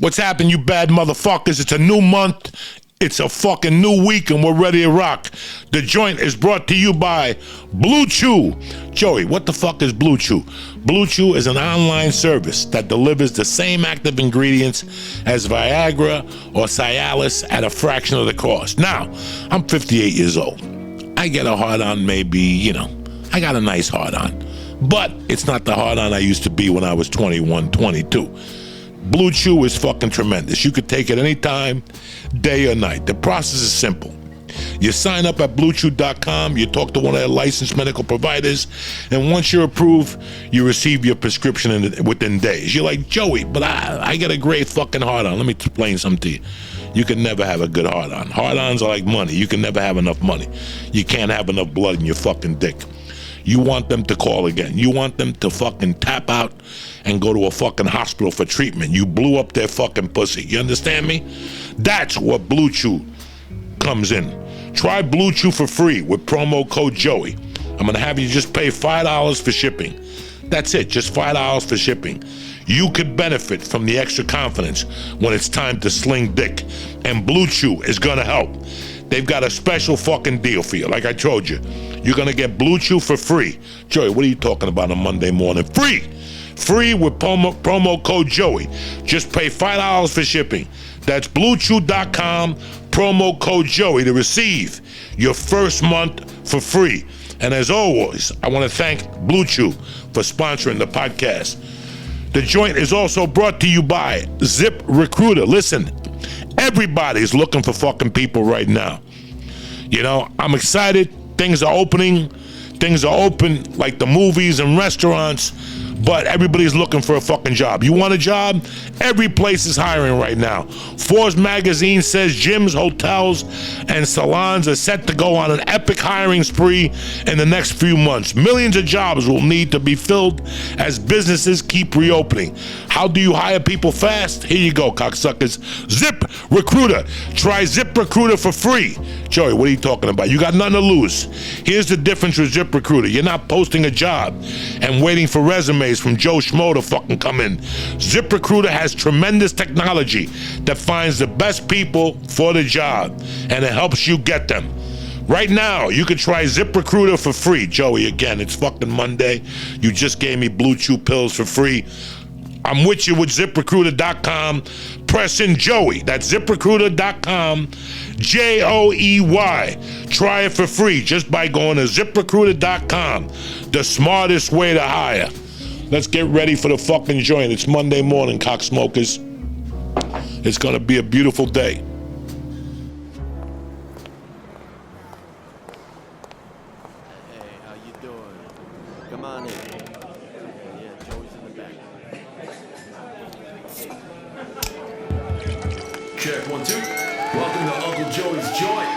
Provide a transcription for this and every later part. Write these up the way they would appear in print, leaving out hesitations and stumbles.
What's happened, you bad motherfuckers? It's a new month. It's a fucking new week and we're ready to rock. The joint is brought to you by Blue Chew. Joey, what the fuck is Blue Chew? Blue Chew is an online service that delivers the same active ingredients as Viagra or Cialis at a fraction of the cost. Now, I'm 58 years old. I get a hard-on maybe, I got a nice hard-on. But it's not the hard-on I used to be when I was 21, 22. Blue Chew is fucking tremendous. You could take it anytime, day or night. The process is simple. You sign up at BlueChew.com, you talk to one of their licensed medical providers, and once you're approved, you receive your prescription within days. You're like, Joey, but I got a great fucking hard-on. Let me explain something to you. You can never have a good hard-on. Hard-ons are like money. You can never have enough money. You can't have enough blood in your fucking dick. You want them to call again. You want them to fucking tap out and go to a fucking hospital for treatment. You blew up their fucking pussy. You understand me? That's what Blue Chew comes in. Try Blue Chew for free with promo code Joey. I'm going to have you just pay $5 for shipping. That's it, just $5 for shipping. You could benefit from the extra confidence when it's time to sling dick. And Blue Chew is going to help. They've got a special fucking deal for you. Like I told you, you're going to get Blue Chew for free. Joey, what are you talking about on Monday morning? Free! Free with promo code Joey. Just pay $5 for shipping. That's BlueChew.com, promo code Joey to receive your first month for free. And as always, I want to thank Blue Chew for sponsoring the podcast. The joint is also brought to you by ZipRecruiter. Listen, everybody's looking for fucking people right now. I'm excited. Things are opening. Things are open like the movies and restaurants, but everybody's looking for a fucking job. You want a job? Every place is hiring right now. Forbes magazine says gyms, hotels, and salons are set to go on an epic hiring spree in the next few months. Millions of jobs will need to be filled as businesses keep reopening. How do you hire people fast? Here you go, cocksuckers. ZipRecruiter. Try ZipRecruiter for free. Joey, what are you talking about? You got nothing to lose. Here's the difference with ZipRecruiter. You're not posting a job and waiting for resumes from Joe Schmo to fucking come in. ZipRecruiter has tremendous technology that finds the best people for the job, and it helps you get them. Right now, you can try ZipRecruiter for free. Joey, again, it's fucking Monday. You just gave me Blue Chew pills for free. I'm with you with ZipRecruiter.com. Press in Joey. That's ZipRecruiter.com. Joey. Try it for free just by going to ZipRecruiter.com. The smartest way to hire. Let's get ready for the fucking joint. It's Monday morning, cocksmokers. It's gonna be a beautiful day. Hey, how you doing? Come on in. Yeah, Joey's in the back. Check 1, 2. Welcome to Uncle Joey's Joint.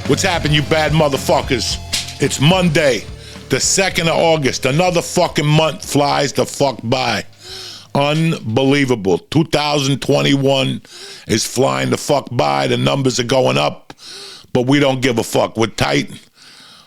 What's happened, you bad motherfuckers? It's Monday, the 2nd of August. Another fucking month flies the fuck by. Unbelievable. 2021 is flying the fuck by. The numbers are going up, but we don't give a fuck. We're tight.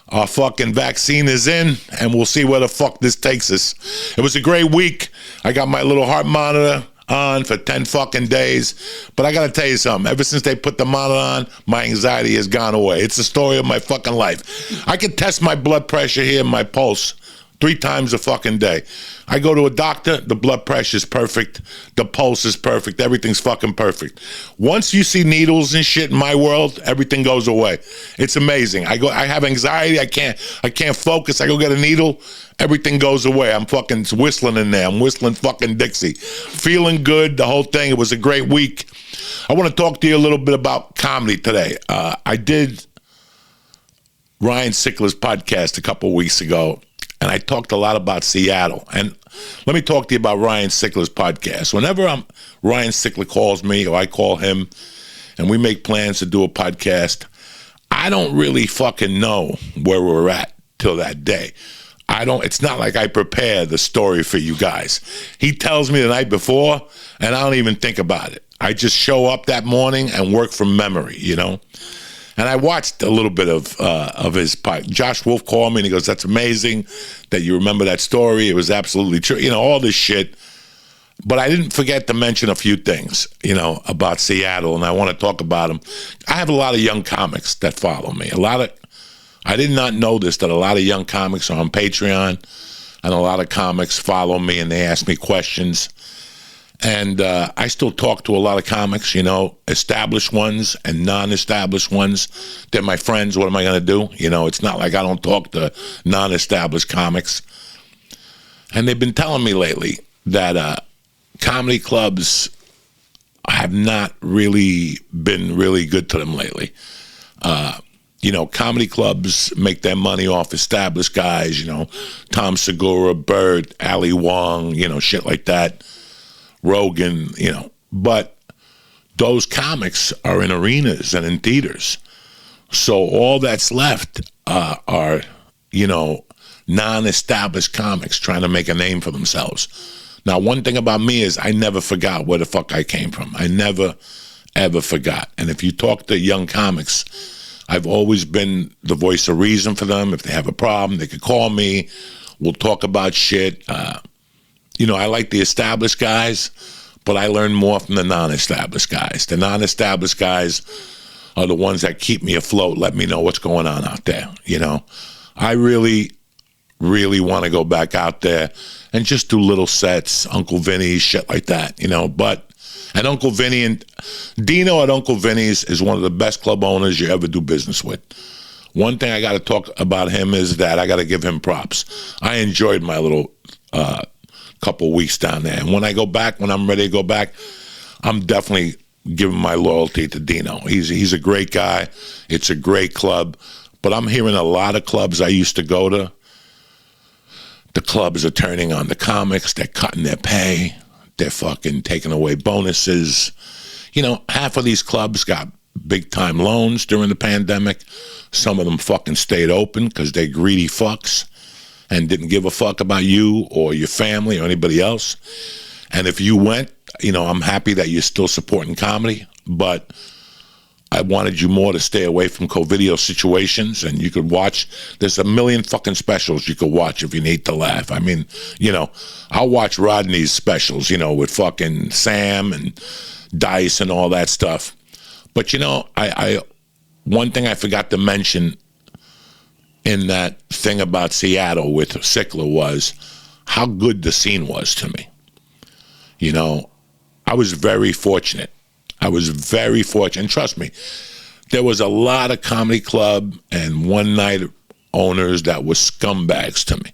Our fucking vaccine is in, and we'll see where the fuck this takes us. It was a great week. I got my little heart monitor on for 10 fucking days. But I gotta tell you something. Ever since they put the monitor on, my anxiety has gone away. It's the story of my fucking life. I can test my blood pressure here, my pulse. 3 times a fucking day. I go to a doctor, the blood pressure's perfect, the pulse is perfect, everything's fucking perfect. Once you see needles and shit in my world, everything goes away. It's amazing. I have anxiety, I can't focus, I go get a needle, everything goes away. I'm fucking whistling in there. I'm whistling fucking Dixie. Feeling good, the whole thing. It was a great week. I want to talk to you a little bit about comedy today. I did Ryan Sickler's podcast a couple weeks ago, and I talked a lot about Seattle. And let me talk to you about Ryan Sickler's podcast. Whenever Ryan Sickler calls me or I call him and we make plans to do a podcast, I don't really fucking know where we're at till that day. It's not like I prepare the story for you guys. He tells me the night before and I don't even think about it. I just show up that morning and work from memory, you know? And I watched a little bit of his podcast. Josh Wolf called me and he goes, "That's amazing that you remember that story. It was absolutely true." You know, all this shit. But I didn't forget to mention a few things, you know, about Seattle, and I want to talk about them. I have a lot of young comics that follow me. I did not know this, that a lot of young comics are on Patreon, and a lot of comics follow me and they ask me questions. And I still talk to a lot of comics, you know, established ones and non-established ones. They're my friends. What am I going to do? You know, it's not like I don't talk to non-established comics. And they've been telling me lately that comedy clubs have not really been really good to them lately. You know, comedy clubs make their money off established guys, you know, Tom Segura, Bird, Ali Wong, you know, shit like that. Rogan, you know, but those comics are in arenas and in theaters. So all that's left are, you know, non-established comics trying to make a name for themselves. Now, one thing about me is I never forgot where the fuck I came from. I never, ever forgot. And if you talk to young comics, I've always been the voice of reason for them. If they have a problem, they could call me. We'll talk about shit. You know, I like the established guys, but I learn more from the non-established guys. The non-established guys are the ones that keep me afloat, let me know what's going on out there, you know. I really, really want to go back out there and just do little sets, Uncle Vinny's, shit like that, you know. And Uncle Vinny and Dino at Uncle Vinny's is one of the best club owners you ever do business with. One thing I got to talk about him is that I got to give him props. I enjoyed my little couple weeks down there. And when I'm ready to go back, I'm definitely giving my loyalty to Dino. He's a great guy. It's a great club. But I'm hearing a lot of clubs I used to go to. The clubs are turning on the comics. They're cutting their pay. They're fucking taking away bonuses. You know, half of these clubs got big-time loans during the pandemic. Some of them fucking stayed open because they're greedy fucks and didn't give a fuck about you or your family or anybody else. And if you went, you know, I'm happy that you're still supporting comedy, but I wanted you more to stay away from co-video situations, and you could watch. There's a million fucking specials you could watch if you need to laugh. I mean, you know, I'll watch Rodney's specials, you know, with fucking Sam and Dice and all that stuff. But, you know, I one thing I forgot to mention in that thing about Seattle with Sickler was how good the scene was to me. You know, I was very fortunate. And trust me, there was a lot of comedy club and one-night owners that were scumbags to me.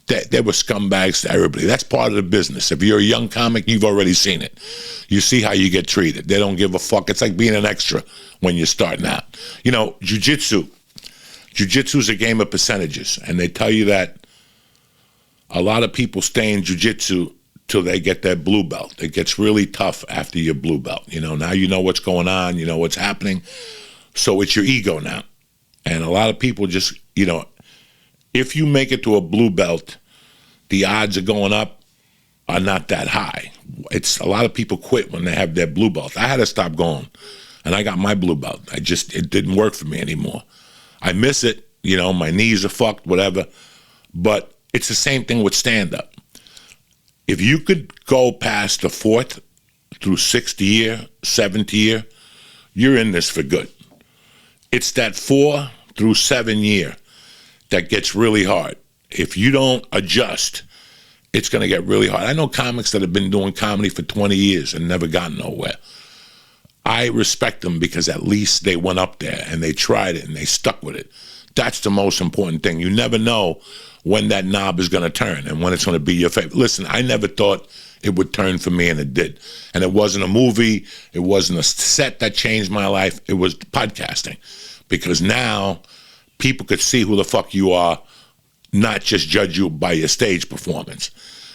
They were scumbags to everybody. That's part of the business. If you're a young comic, you've already seen it. You see how you get treated. They don't give a fuck. It's like being an extra when you're starting out. You know, jiu-jitsu is a game of percentages, and they tell you that a lot of people stay in jiu-jitsu till they get their blue belt. It gets really tough after your blue belt. You know, now you know what's going on, you know what's happening. So it's your ego now. And a lot of people just, you know, if you make it to a blue belt, the odds of going up are not that high. It's a lot of people quit when they have their blue belt. I had to stop going, and I got my blue belt. It didn't work for me anymore. I miss it, you know, my knees are fucked, whatever. But it's the same thing with stand-up. If you could go past the 4th through 6th year, 7th year, you're in this for good. It's that 4 through 7 year that gets really hard. if you don't adjust, it's going to get really hard. I know comics that have been doing comedy for 20 years and never gotten nowhere. I respect them because at least they went up there and they tried it and they stuck with it. That's the most important thing. You never know when that knob is going to turn and when it's going to be your favorite. Listen, I never thought it would turn for me, and it did. And it wasn't a movie. It wasn't a set that changed my life. It was podcasting, because now people could see who the fuck you are, not just judge you by your stage performance.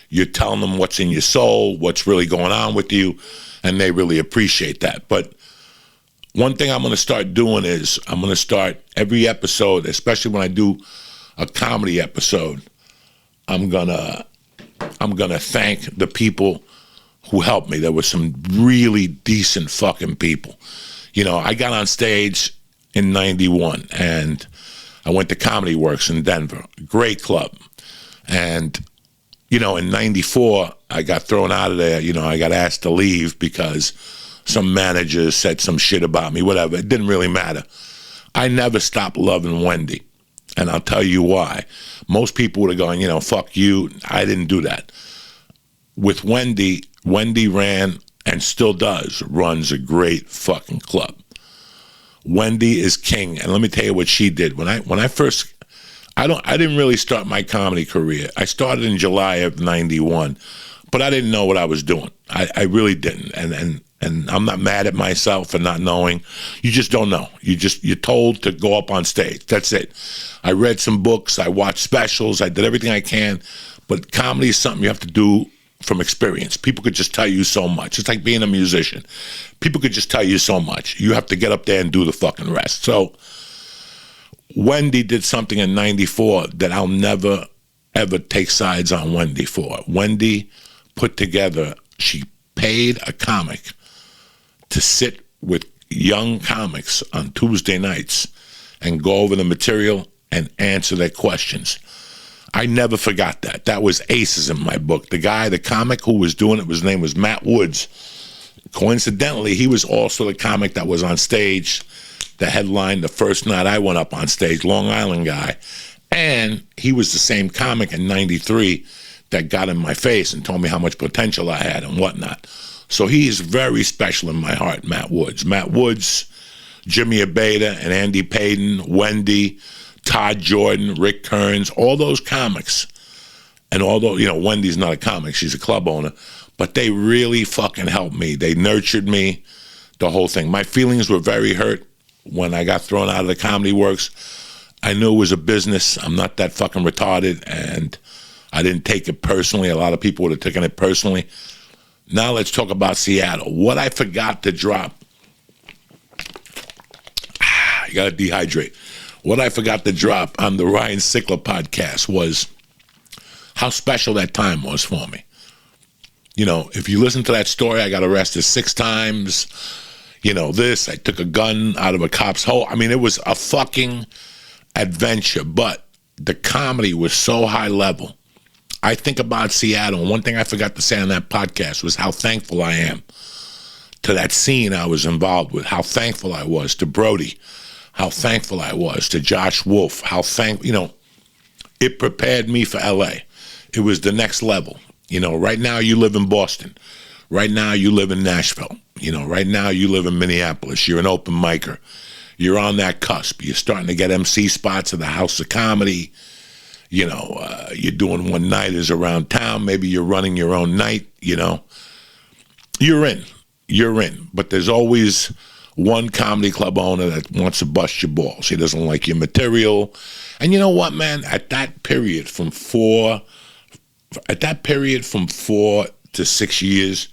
You're telling them what's in your soul, what's really going on with you, and they really appreciate that. But one thing I'm going to start doing is I'm going to start every episode, especially when I do a comedy episode, I'm gonna thank the people who helped me. There were some really decent fucking people. You know, I got on stage in 91 and I went to Comedy Works in Denver, great club. And, you know, in 94, I got thrown out of there. You know, I got asked to leave because some manager said some shit about me, whatever. It didn't really matter. I never stopped loving Wendy. And I'll tell you why. Most people would have gone, you know, fuck you. I didn't do that. With Wendy, Wendy ran and still runs a great fucking club. Wendy is king. And let me tell you what she did. When I first, I didn't really start my comedy career. I started in July of 91, but I didn't know what I was doing. I really didn't. And I'm not mad at myself for not knowing. You just don't know. You're told to go up on stage. That's it. I read some books. I watched specials. I did everything I can. But comedy is something you have to do from experience. People could just tell you so much. It's like being a musician. People could just tell you so much. You have to get up there and do the fucking rest. So Wendy did something in 94 that I'll never, ever take sides on Wendy for. Wendy put together, she paid a comic to sit with young comics on Tuesday nights and go over the material and answer their questions. I never forgot that. That was aces in my book. The comic who was doing it, his name was Matt Woods. Coincidentally, he was also the comic that was on stage, the headline the first night I went up on stage, Long Island guy. And he was the same comic in 93 that got in my face and told me how much potential I had and whatnot. So he is very special in my heart, Matt Woods. Matt Woods, Jimmy Abeda and Andy Payton, Wendy, Todd Jordan, Rick Kearns, all those comics. And although, you know, Wendy's not a comic, she's a club owner, but they really fucking helped me. They nurtured me, the whole thing. My feelings were very hurt when I got thrown out of the Comedy Works. I knew it was a business. I'm not that fucking retarded, and I didn't take it personally. A lot of people would have taken it personally. Now let's talk about Seattle. What I forgot to drop. You got to dehydrate. What I forgot to drop on the Ryan Sickler podcast was how special that time was for me. You know, if you listen to that story, I got arrested 6 times. You know, I took a gun out of a cop's hole. I mean, it was a fucking adventure, but the comedy was so high level. I think about Seattle, and one thing I forgot to say on that podcast was how thankful I am to that scene I was involved with, how thankful I was to Brody, how thankful I was to Josh Wolf, you know, it prepared me for LA. It was the next level. You know, right now you live in Boston. Right now you live in Nashville. You know, right now you live in Minneapolis. You're an open micer. You're on that cusp. You're starting to get MC spots at the House of Comedy. You know, you're doing one-nighters around town. Maybe you're running your own night, you know. You're in. But there's always one comedy club owner that wants to bust your balls. He doesn't like your material. And you know what, man? At that period from 4 to 6 years,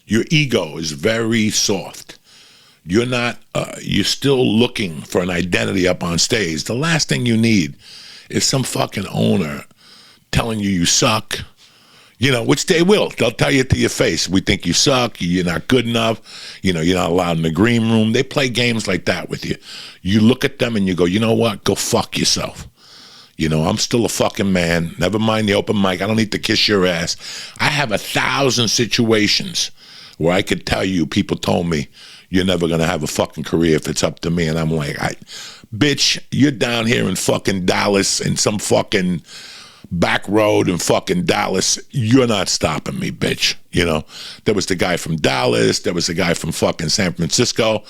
your ego is very soft. You're still looking for an identity up on stage. The last thing you need is some fucking owner telling you suck, you know, which they will. They'll tell you to your face. We think you suck. You're not good enough. You know, you're not allowed in the green room. They play games like that with you. You look at them and you go, you know what? Go fuck yourself. You know, I'm still a fucking man. Never mind the open mic. I don't need to kiss your ass. I have 1,000 situations where I could tell you people told me, you're never going to have a fucking career if it's up to me. And I'm like, bitch, you're down here in fucking Dallas in some fucking back road in fucking Dallas, you're not stopping me, bitch. You know, there was the guy from Dallas, there was the guy from fucking San Francisco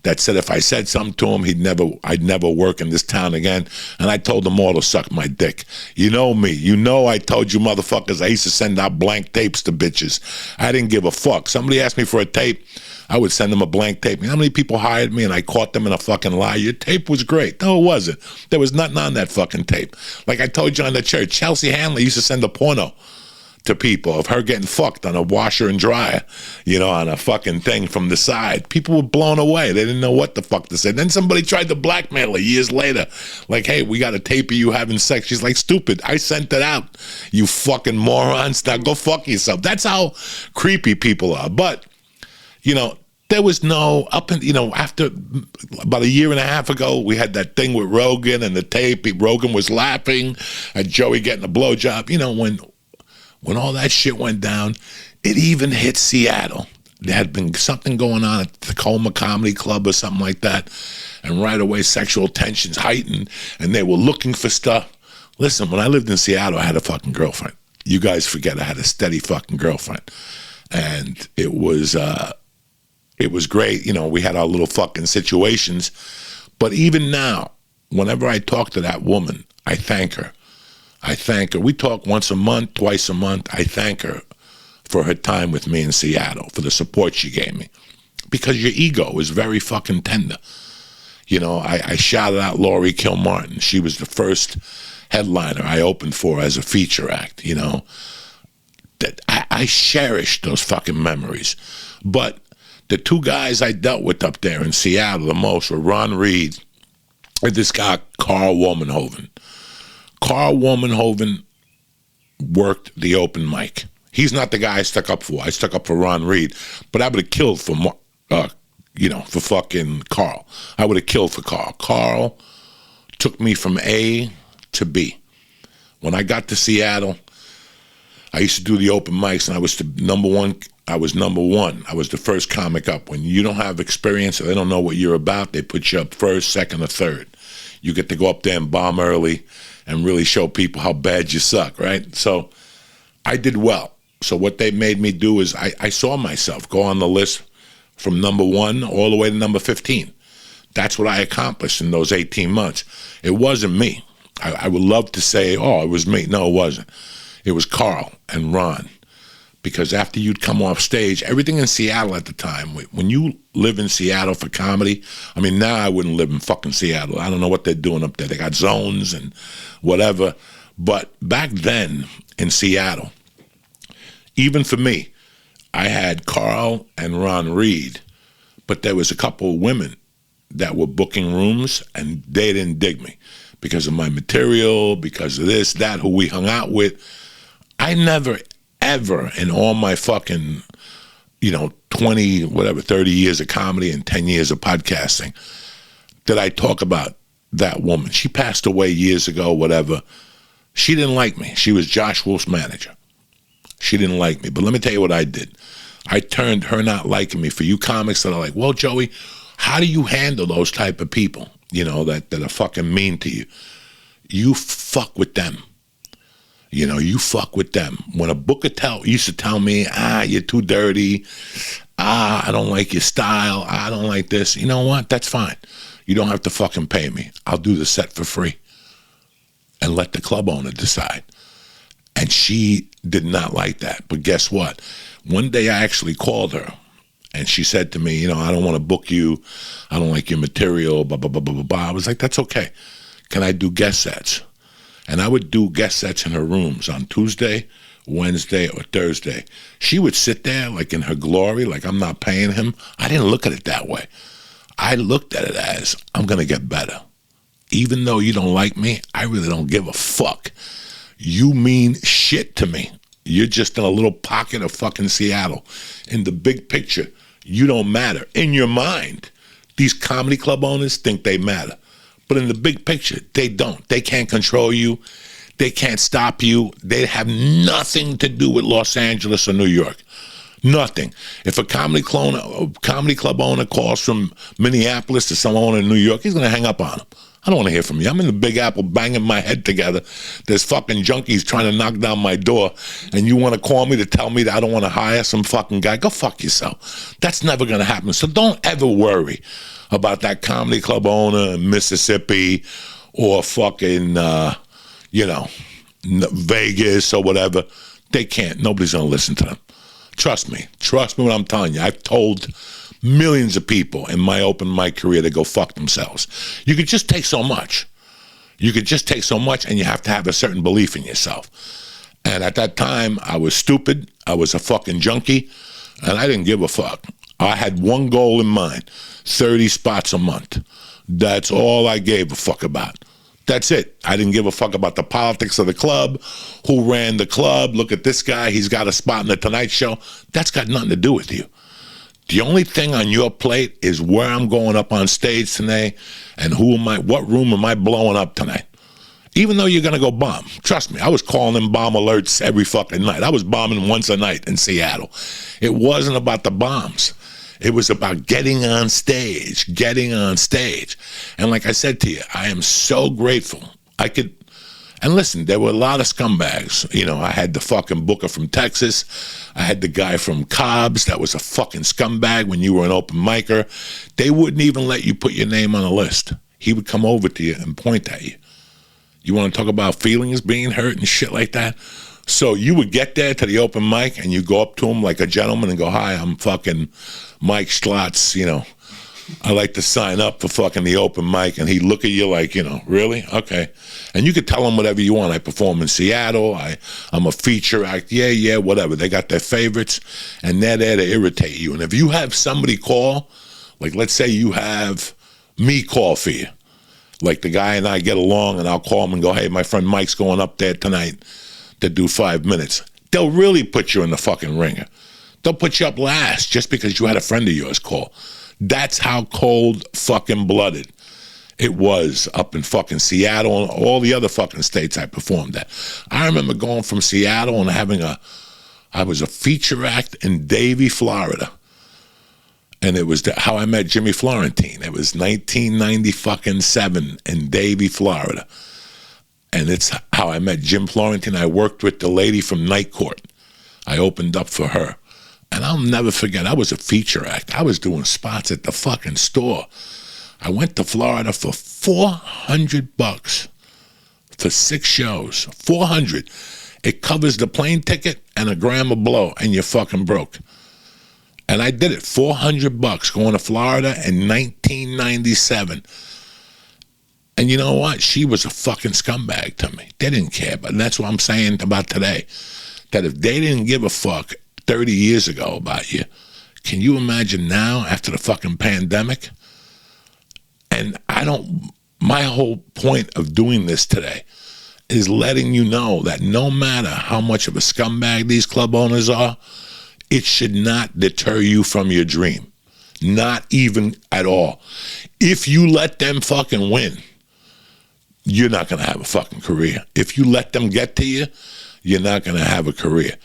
that said if I said something to him, I'd never work in this town again. And I told them all to suck my dick. You know me. You know I told you motherfuckers I used to send out blank tapes to bitches. I didn't give a fuck. Somebody asked me for a tape, I would send them a blank tape. You know how many people hired me and I caught them in a fucking lie? Your tape was great. No, it wasn't. There was nothing on that fucking tape. Like I told you on the church, Chelsea Handler used to send a porno to people of her getting fucked on a washer and dryer, you know, on a fucking thing from the side. People were blown away. They didn't know what the fuck to say. Then somebody tried to blackmail her years later. Like, hey, we got a tape of you having sex. She's like, stupid. I sent it out. You fucking morons. Now go fuck yourself. That's how creepy people are. But, you know, there was no after about a year and a half ago, we had that thing with Rogan and the tape. Rogan was laughing at Joey getting a blowjob. You know, when all that shit went down, it even hit Seattle. There had been something going on at the Tacoma Comedy Club or something like that, and right away sexual tensions heightened, and they were looking for stuff. Listen, when I lived in Seattle, I had a fucking girlfriend. You guys forget I had a steady fucking girlfriend, and it was great. You know, we had our little fucking situations, but even now, whenever I talk to that woman, I thank her. We talk once a month, twice a month. I thank her for her time with me in Seattle, for the support she gave me. Because your ego is very fucking tender. You know, I shouted out Laurie Kilmartin. She was the first headliner I opened for as a feature act, you know. That I cherish those fucking memories. But the two guys I dealt with up there in Seattle the most were Ron Reed and this guy, Carl Womenhoven. Carl Womenhoven worked the open mic. He's not the guy I stuck up for. I stuck up for Ron Reed, but I would have killed for, for fucking Carl. I would have killed for Carl. Carl took me from A to B. When I got to Seattle, I used to do the open mics, and I was number one. I was the first comic up. When you don't have experience, or they don't know what you're about, they put you up first, second, or third. You get to go up there and bomb early and really show people how bad you suck, right? So I did well. So what they made me do is I saw myself go on the list from number 1 all the way to number 15. That's what I accomplished in those 18 months. It wasn't me. I would love to say, oh, it was me. No, it wasn't. It was Carl and Ron. Because after you'd come off stage, everything in Seattle at the time, when you live in Seattle for comedy, I mean, now I wouldn't live in fucking Seattle. I don't know what they're doing up there. They got zones and whatever. But back then in Seattle, even for me, I had Carl and Ron Reed, but there was a couple of women that were booking rooms, and they didn't dig me because of my material, because of this, that, who we hung out with. I never ever in all my fucking, 20, 30 years of comedy and 10 years of podcasting, did I talk about that woman. She passed away years ago, whatever. She didn't like me. She was Josh Wolf's manager. She didn't like me. But let me tell you what I did. I turned her not liking me. For you comics that are like, well, Joey, how do you handle those type of people, that are fucking mean to you? You fuck with them. You fuck with them. When a booker used to tell me, you're too dirty. I don't like your style. I don't like this. You know what? That's fine. You don't have to fucking pay me. I'll do the set for free. And let the club owner decide. And she did not like that. But guess what? One day I actually called her. And she said to me, I don't want to book you. I don't like your material, blah, blah, blah, blah, blah, blah. I was like, that's okay. Can I do guest sets? And I would do guest sets in her rooms on Tuesday, Wednesday, or Thursday. She would sit there like in her glory, like I'm not paying him. I didn't look at it that way. I looked at it as I'm going to get better. Even though you don't like me, I really don't give a fuck. You mean shit to me. You're just in a little pocket of fucking Seattle. In the big picture, you don't matter. In your mind, these comedy club owners think they matter. But in the big picture, they don't. They can't control you. They can't stop you. They have nothing to do with Los Angeles or New York. Nothing. If a comedy club owner calls from Minneapolis to some owner in New York, he's going to hang up on him. I don't want to hear from you. I'm in the Big Apple banging my head together. There's fucking junkies trying to knock down my door, and you want to call me to tell me that I don't want to hire some fucking guy? Go fuck yourself. That's never going to happen. So don't ever worry about that comedy club owner in Mississippi or fucking, Vegas or whatever. They can't. Nobody's going to listen to them. Trust me. Trust me when I'm telling you. I've told millions of people in my open mic career to go fuck themselves. You could just take so much. You could just take so much, and you have to have a certain belief in yourself. And at that time, I was stupid. I was a fucking junkie, and I didn't give a fuck. I had one goal in mind, 30 spots a month. That's all I gave a fuck about. That's it. I didn't give a fuck about the politics of the club, who ran the club. Look at this guy. He's got a spot in the Tonight Show. That's got nothing to do with you. The only thing on your plate is where I'm going up on stage today and what room am I blowing up tonight. Even though you're going to go bomb. Trust me, I was calling them bomb alerts every fucking night. I was bombing once a night in Seattle. It wasn't about the bombs. It was about getting on stage. And like I said to you, I am so grateful. And listen, there were a lot of scumbags. I had the fucking booker from Texas. I had the guy from Cobb's that was a fucking scumbag when you were an open micer. They wouldn't even let you put your name on a list. He would come over to you and point at you. You want to talk about feelings being hurt and shit like that? So you would get there to the open mic and you go up to him like a gentleman and go, "Hi, I'm fucking Mike Schlotz, I like to sign up for fucking the open mic." And he'd look at you like, really? Okay. And you could tell him whatever you want. I perform in Seattle. I'm a feature act. Yeah, whatever. They got their favorites, and they're there to irritate you. And if you have somebody call, like let's say you have me call for you, like the guy and I get along, and I'll call him and go, "Hey, my friend Mike's going up there tonight to do 5 minutes." They'll really put you in the fucking ringer. They'll put you up last just because you had a friend of yours call. That's how cold fucking blooded it was up in fucking Seattle and all the other fucking states I performed at. I remember going from Seattle and I was a feature act in Davie, Florida. And it was how I met Jimmy Florentine. It was 1997 in Davie, Florida. And it's how I met Jim Florentine. I worked with the lady from Night Court. I opened up for her. And I'll never forget, I was a feature act. I was doing spots at the fucking store. I went to Florida for $400 for 6 shows. $400. It covers the plane ticket and a gram of blow, and you're fucking broke. And I did it, $400 going to Florida in 1997. And you know what? She was a fucking scumbag to me. They didn't care, but that's what I'm saying about today. That if they didn't give a fuck 30 years ago about you, can you imagine now after the fucking pandemic? And my whole point of doing this today is letting you know that no matter how much of a scumbag these club owners are, it should not deter you from your dream. Not even at all. If you let them fucking win, you're not going to have a fucking career. If you let them get to you, you're not going to have a career.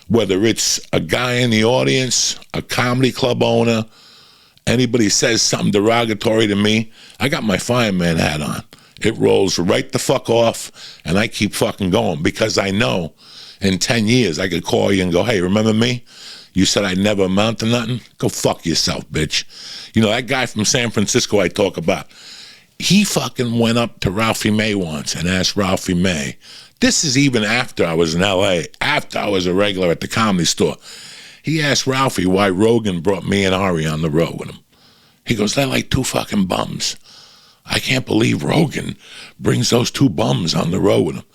Whether it's a guy in the audience, a comedy club owner, anybody says something derogatory to me, I got my fireman hat on. It rolls right the fuck off, and I keep fucking going because I know in 10 years I could call you and go, "Hey, remember me? You said I'd never amount to nothing? Go fuck yourself, bitch." That guy from San Francisco I talk about, he fucking went up to Ralphie May once and asked Ralphie May. This is even after I was in L.A., after I was a regular at the Comedy Store. He asked Ralphie why Rogan brought me and Ari on the road with him. He goes, "They're like 2 fucking bums. I can't believe Rogan brings those 2 bums on the road with him."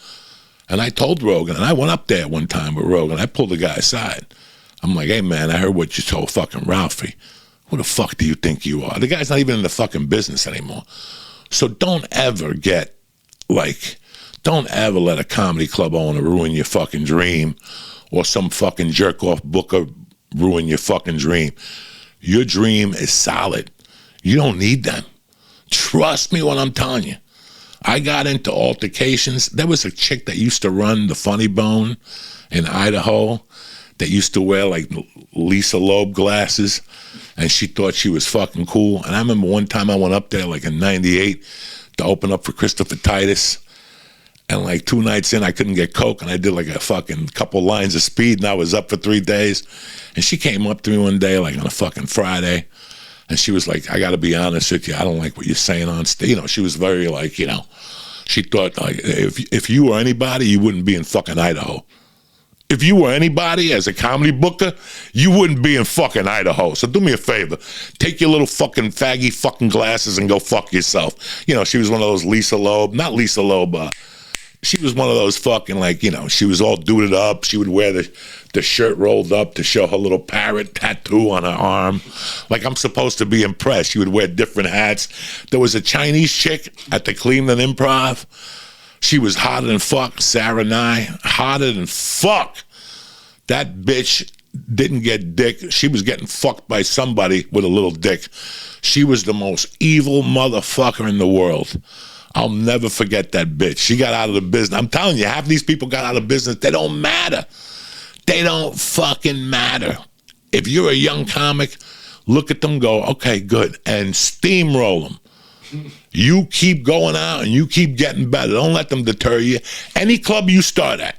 And I told Rogan, and I went up there one time with Rogan. I pulled the guy aside. I'm like, "Hey, man, I heard what you told fucking Ralphie. Who the fuck do you think you are?" The guy's not even in the fucking business anymore. So don't ever let a comedy club owner ruin your fucking dream, or some fucking jerk-off booker ruin your fucking dream. Your dream is solid. You don't need them. Trust me when I'm telling you. I got into altercations. There was a chick that used to run the Funny Bone in Idaho that used to wear like Lisa Loeb glasses, and she thought she was fucking cool. And I remember one time I went up there like in 98 to open up for Christopher Titus. And like 2 nights in, I couldn't get coke, and I did like a fucking couple lines of speed, and I was up for 3 days. And she came up to me one day, like on a fucking Friday, and she was like, I got to be honest with you, I don't like what you're saying on stage. You know, she was very like, you know, she thought like, if you were anybody, you wouldn't be in fucking Idaho. If you were anybody as a comedy booker, you wouldn't be in fucking Idaho. So do me a favor. Take your little fucking faggy fucking glasses and go fuck yourself. You know, she was one of those Lisa Loeb, not Lisa Loeb, she was one of those fucking, like, you know, she was all duded up. She would wear the shirt rolled up to show her little parrot tattoo on her arm. Like I'm supposed to be impressed. She would wear different hats. There was a Chinese chick at the Cleveland Improv. She was hotter than fuck, Sarah Nye, hotter than fuck. That bitch didn't get dick. She was getting fucked by somebody with a little dick. She was the most evil motherfucker in the world. I'll never forget that bitch. She got out of the business. I'm telling you, half these people got out of business. They don't matter. They don't fucking matter. If you're a young comic, look at them, go, okay, good, and steamroll them. You keep going out and you keep getting better. Don't let them deter you. Any club you start at,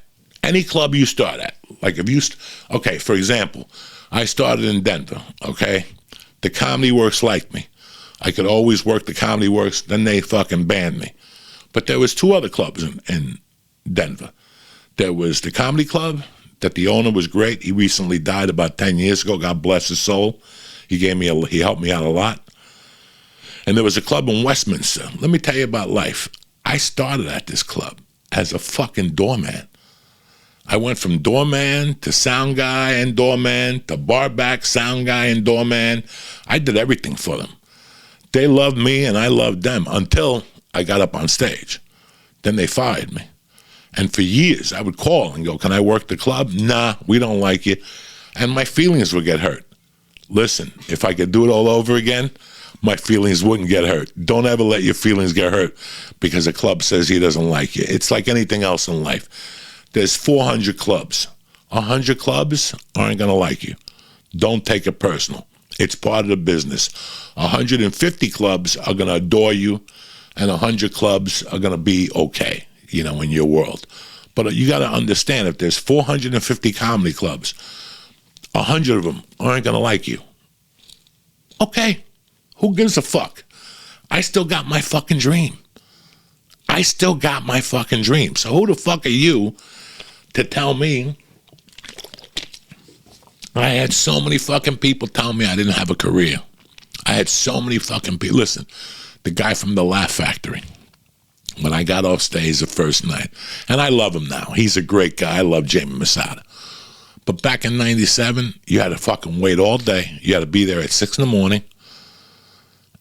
like if you, okay, for example, I started in Denver, okay? The Comedy Works liked me. I could always work the Comedy Works, then they fucking banned me. But there was 2 other clubs in Denver. There was the Comedy Club, that the owner was great. He recently died about 10 years ago. God bless his soul. He helped me out a lot. And there was a club in Westminster. Let me tell you about life. I started at this club as a fucking doorman. I went from doorman to sound guy and doorman to barback, sound guy and doorman. I did everything for them. They loved me and I loved them until I got up on stage. Then they fired me. And for years, I would call and go, can I work the club? Nah, we don't like you. And my feelings would get hurt. Listen, if I could do it all over again, my feelings wouldn't get hurt. Don't ever let your feelings get hurt because a club says he doesn't like you. It's like anything else in life. There's 400 clubs. 100 clubs aren't going to like you. Don't take it personal. It's part of the business. 150 clubs are going to adore you, and 100 clubs are going to be okay, you know, in your world. But you got to understand, if there's 450 comedy clubs, 100 of them aren't going to like you. Okay, who gives a fuck? I still got my fucking dream. So who the fuck are you to tell me? I had so many fucking people tell me I didn't have a career. I had so many fucking people. Listen, the guy from the Laugh Factory, when I got off stage the first night, and I love him now. He's a great guy. I love Jamie Masada. But back in 97, you had to fucking wait all day. You had to be there at 6 in the morning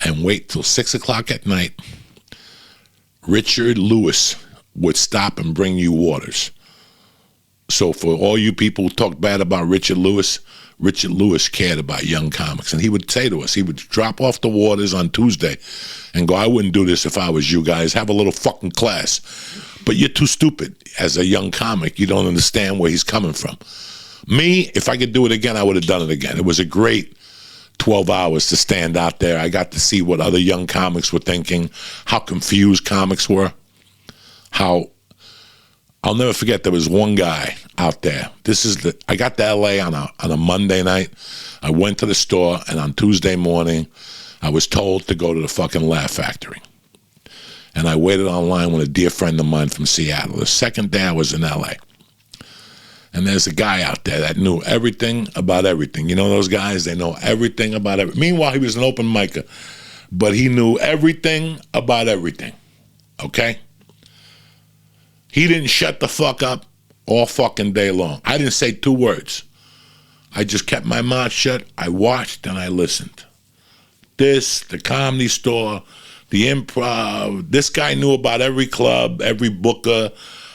and wait till 6 o'clock at night. Richard Lewis would stop and bring you waters. So for all you people who talk bad about Richard Lewis cared about young comics. And he would say to us, he would drop off the waters on Tuesday and go, I wouldn't do this if I was you guys. Have a little fucking class. But you're too stupid. As a young comic, you don't understand where he's coming from. Me, if I could do it again, I would have done it again. It was a great 12 hours to stand out there. I got to see what other young comics were thinking, how confused comics were, how... I'll never forget, there was one guy out there. I got to LA on a Monday night. I went to the store, and on Tuesday morning, I was told to go to the fucking Laugh Factory. And I waited online with a dear friend of mine from Seattle. The second day I was in LA. And there's a guy out there that knew everything about everything. You know those guys? They know everything about everything. Meanwhile, he was an open micer, but he knew everything about everything. Okay? He didn't shut the fuck up all fucking day long. I didn't say 2 words. I just kept my mouth shut. I watched and I listened. The Comedy Store, the Improv. This guy knew about every club, every booker.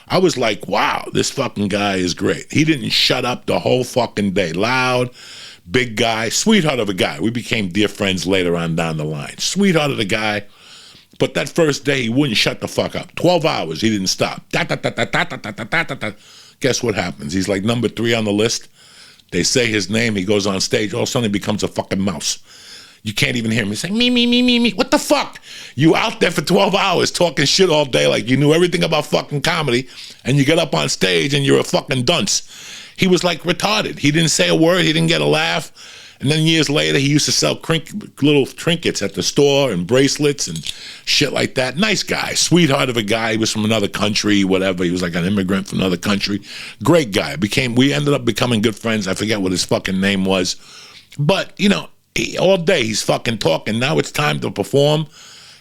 I was like, wow, this fucking guy is great. He didn't shut up the whole fucking day. Loud, big guy, sweetheart of a guy. We became dear friends later on down the line. Sweetheart of the guy. But that first day, he wouldn't shut the fuck up. 12 hours, he didn't stop. Guess what happens? He's like number 3 on the list. They say his name, he goes on stage, all of a sudden he becomes a fucking mouse. You can't even hear me saying, me. What the fuck? You out there for 12 hours talking shit all day like you knew everything about fucking comedy, and you get up on stage and you're a fucking dunce. He was like retarded. He didn't say a word. He didn't get a laugh. And then years later, he used to sell little trinkets at the store and bracelets and shit like that. Nice guy, sweetheart of a guy. He was from another country, whatever. He was like an immigrant from another country. Great guy. We ended up becoming good friends. I forget what his fucking name was. But, you know, all day he's fucking talking. Now it's time to perform,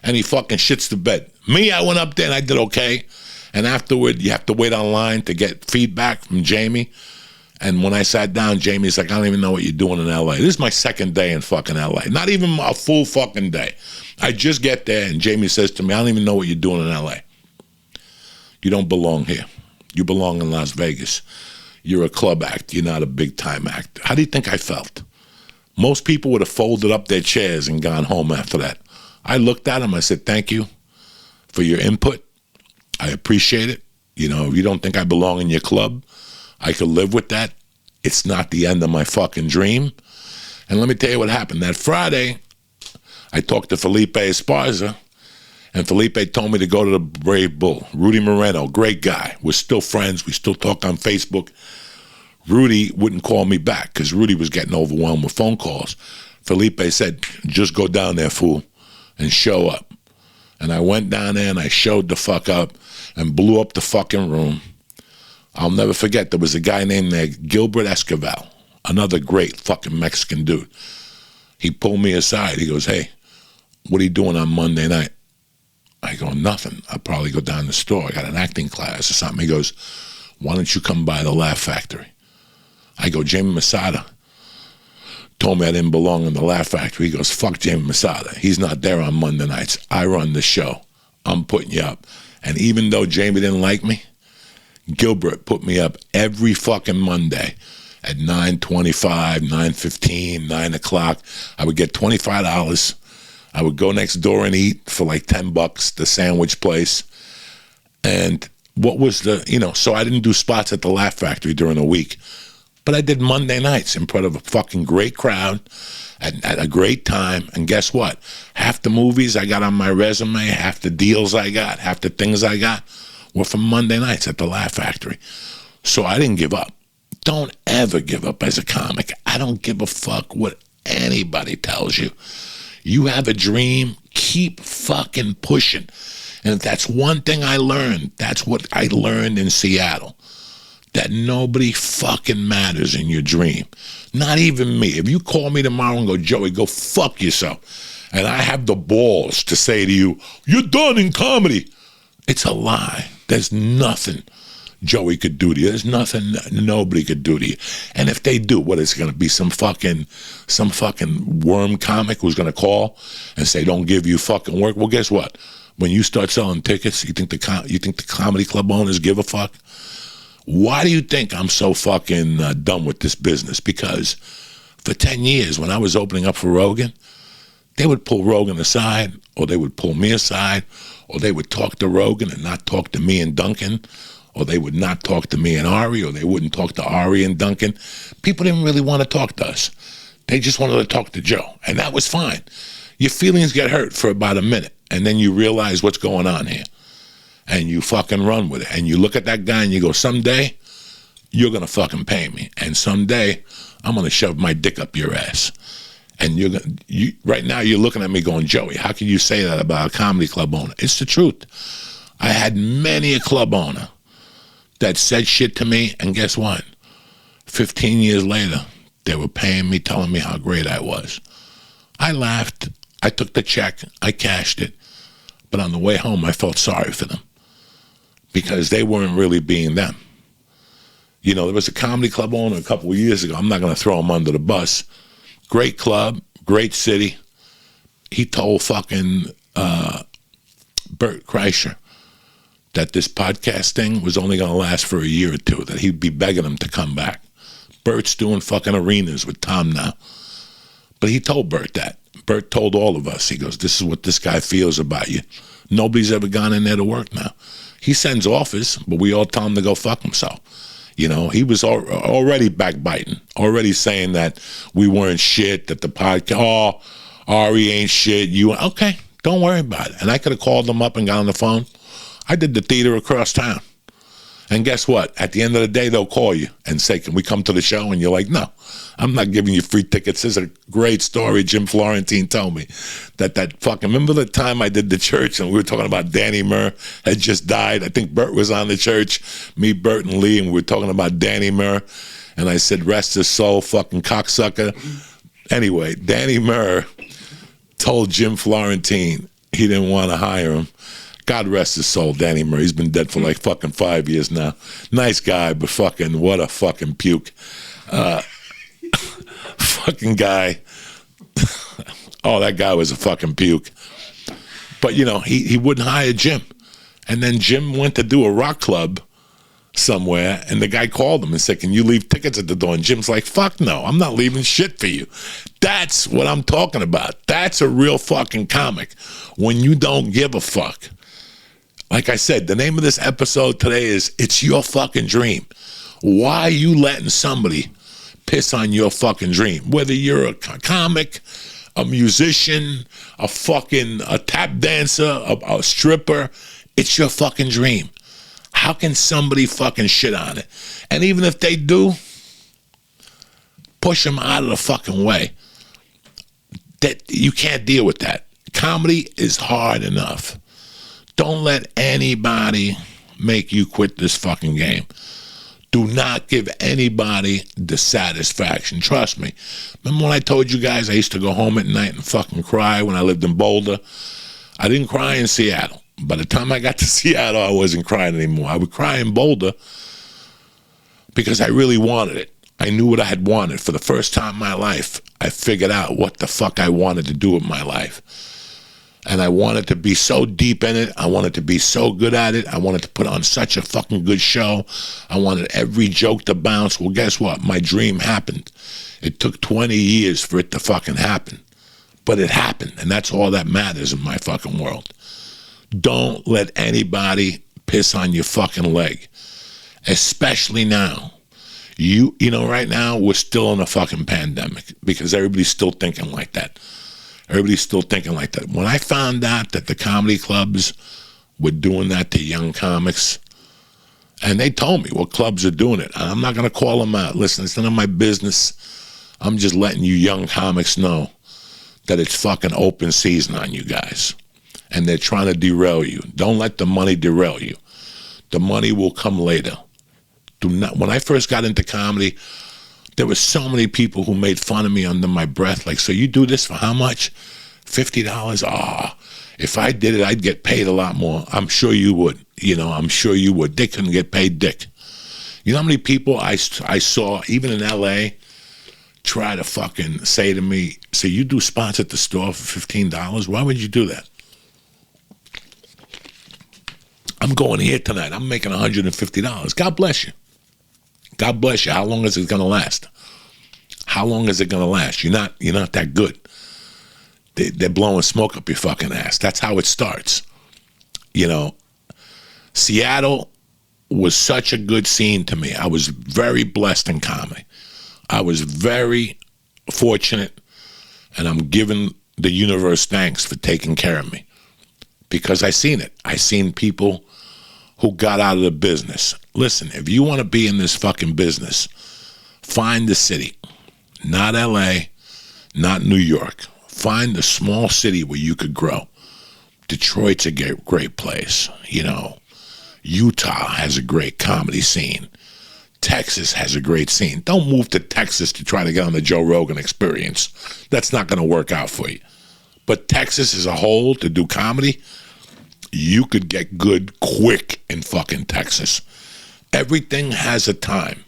and he fucking shits the bed. Me, I went up there and I did okay. And afterward, you have to wait online to get feedback from Jamie. And when I sat down, Jamie's like, I don't even know what you're doing in LA. This is my second day in fucking LA. Not even a full fucking day. I just get there and Jamie says to me, I don't even know what you're doing in LA. You don't belong here. You belong in Las Vegas. You're a club act. You're not a big time act. How do you think I felt? Most people would have folded up their chairs and gone home after that. I looked at him. I said, thank you for your input. I appreciate it. You know, if you don't think I belong in your club, I could live with that. It's not the end of my fucking dream. And let me tell you what happened. That Friday, I talked to Felipe Esparza, and Felipe told me to go to the Brave Bull. Rudy Moreno, great guy. We're still friends. We still talk on Facebook. Rudy wouldn't call me back because Rudy was getting overwhelmed with phone calls. Felipe said, just go down there, fool, and show up. And I went down there and I showed the fuck up and blew up the fucking room. I'll never forget, there was a guy named Gilbert Esquivel, another great fucking Mexican dude. He pulled me aside. He goes, hey, what are you doing on Monday night? I go, nothing. I'll probably go down to the store. I got an acting class or something. He goes, why don't you come by the Laugh Factory? I go, Jamie Masada told me I didn't belong in the Laugh Factory. He goes, fuck Jamie Masada. He's not there on Monday nights. I run the show. I'm putting you up. And even though Jamie didn't like me, Gilbert put me up every fucking Monday at 9:25, 9:15, 9 o'clock. I would get $25. I would go next door and eat for like $10, the sandwich place. And what was so I didn't do spots at the Laugh Factory during the week. But I did Monday nights in front of a fucking great crowd at a great time. And guess what? Half the movies I got on my resume, half the deals I got, half the things I got were from Monday nights at the Laugh Factory. So I didn't give up. Don't ever give up as a comic. I don't give a fuck what anybody tells you. You have a dream, keep fucking pushing. And if that's one thing I learned, that's what I learned in Seattle. That nobody fucking matters in your dream. Not even me. If you call me tomorrow and go, Joey, go fuck yourself, and I have the balls to say to you, you're done in comedy, it's a lie. There's nothing Joey could do to you. There's nothing nobody could do to you. And if they do, what is it going to be? Some fucking worm comic who's going to call and say, don't give you fucking work? Well, guess what? When you start selling tickets, you think the comedy club owners give a fuck? Why do you think I'm so fucking done with this business? Because for 10 years, when I was opening up for Rogan, they would pull Rogan aside, or they would pull me aside, or they would talk to Rogan and not talk to me and Duncan, or they would not talk to me and Ari, or they wouldn't talk to Ari and Duncan. People didn't really want to talk to us. They just wanted to talk to Joe, and that was fine. Your feelings get hurt for about a minute, and then you realize what's going on here. And you fucking run with it. And you look at that guy and you go, someday, you're going to fucking pay me. And someday, I'm going to shove my dick up your ass. And right now, you're looking at me going, Joey, how can you say that about a comedy club owner? It's the truth. I had many a club owner that said shit to me. And guess what? 15 years later, they were paying me, telling me how great I was. I laughed. I took the check. I cashed it. But on the way home, I felt sorry for them. Because they weren't really being them. You know, there was a comedy club owner a couple of years ago. I'm not going to throw him under the bus. Great club, great city. He told fucking Bert Kreischer that this podcast thing was only going to last for a year or two, that he'd be begging him to come back. Bert's doing fucking arenas with Tom now. But he told Bert that. Bert told all of us, he goes, this is what this guy feels about you. Nobody's ever gone in there to work now. He sends offers, but we all tell him to go fuck himself. You know, he was already backbiting, already saying that we weren't shit, that the podcast, Ari ain't shit. You okay? Don't worry about it. And I could have called them up and got on the phone. I did the theater across town. And guess what? At the end of the day, they'll call you and say, can we come to the show? And you're like, no, I'm not giving you free tickets. This is a great story Jim Florentine told me. That fucking, remember the time I did the church and we were talking about Danny Murr had just died? I think Bert was on the church, me, Bert, and Lee, and we were talking about Danny Murr. And I said, rest his soul, fucking cocksucker. Anyway, Danny Murr told Jim Florentine he didn't want to hire him. God rest his soul, Danny Murray. He's been dead for like fucking 5 years now. Nice guy, but fucking what a fucking puke. Fucking guy. Oh, that guy was a fucking puke. But, you know, he wouldn't hire Jim. And then Jim went to do a rock club somewhere, and the guy called him and said, can you leave tickets at the door? And Jim's like, fuck no, I'm not leaving shit for you. That's what I'm talking about. That's a real fucking comic. When you don't give a fuck. Like I said, the name of this episode today is It's Your Fucking Dream. Why are you letting somebody piss on your fucking dream? Whether you're a comic, a musician, a tap dancer, a stripper, it's your fucking dream. How can somebody fucking shit on it? And even if they do, push them out of the fucking way. That you can't deal with that. Comedy is hard enough. Don't let anybody make you quit this fucking game. Do not give anybody the satisfaction. Trust me. Remember when I told you guys I used to go home at night and fucking cry when I lived in Boulder? I didn't cry in Seattle. By the time I got to Seattle, I wasn't crying anymore. I would cry in Boulder because I really wanted it. I knew what I had wanted. For the first time in my life, I figured out what the fuck I wanted to do with my life. And I wanted to be so deep in it. I wanted to be so good at it. I wanted to put on such a fucking good show. I wanted every joke to bounce. Well, guess what? My dream happened. It took 20 years for it to fucking happen. But it happened, and that's all that matters in my fucking world. Don't let anybody piss on your fucking leg. Especially now. You know, right now, we're still in a fucking pandemic because everybody's still thinking like that. Everybody's still thinking like that. When I found out that the comedy clubs were doing that to young comics, and they told me what clubs are doing it, I'm not going to call them out. Listen, it's none of my business. I'm just letting you young comics know that it's fucking open season on you guys. And they're trying to derail you. Don't let the money derail you. The money will come later. Do not. When I first got into comedy, there were so many people who made fun of me under my breath. Like, so you do this for how much? $50? If I did it, I'd get paid a lot more. I'm sure you would. I'm sure you would. They couldn't get paid dick. You know how many people I saw, even in L.A., try to fucking say to me, so you do spots at the store for $15? Why would you do that? I'm going here tonight. I'm making $150. God bless you. God bless you. How long is it going to last? How long is it going to last? You're not that good. They're blowing smoke up your fucking ass. That's how it starts. Seattle was such a good scene to me. I was very blessed in comedy. I was very fortunate, and I'm giving the universe thanks for taking care of me because I seen it. I seen people who got out of the business. Listen, if you want to be in this fucking business, find the city. Not L.A., not New York. Find a small city where you could grow. Detroit's a great place. Utah has a great comedy scene. Texas has a great scene. Don't move to Texas to try to get on the Joe Rogan Experience. That's not going to work out for you. But Texas as a whole, to do comedy, you could get good quick in fucking Texas. Everything has a time.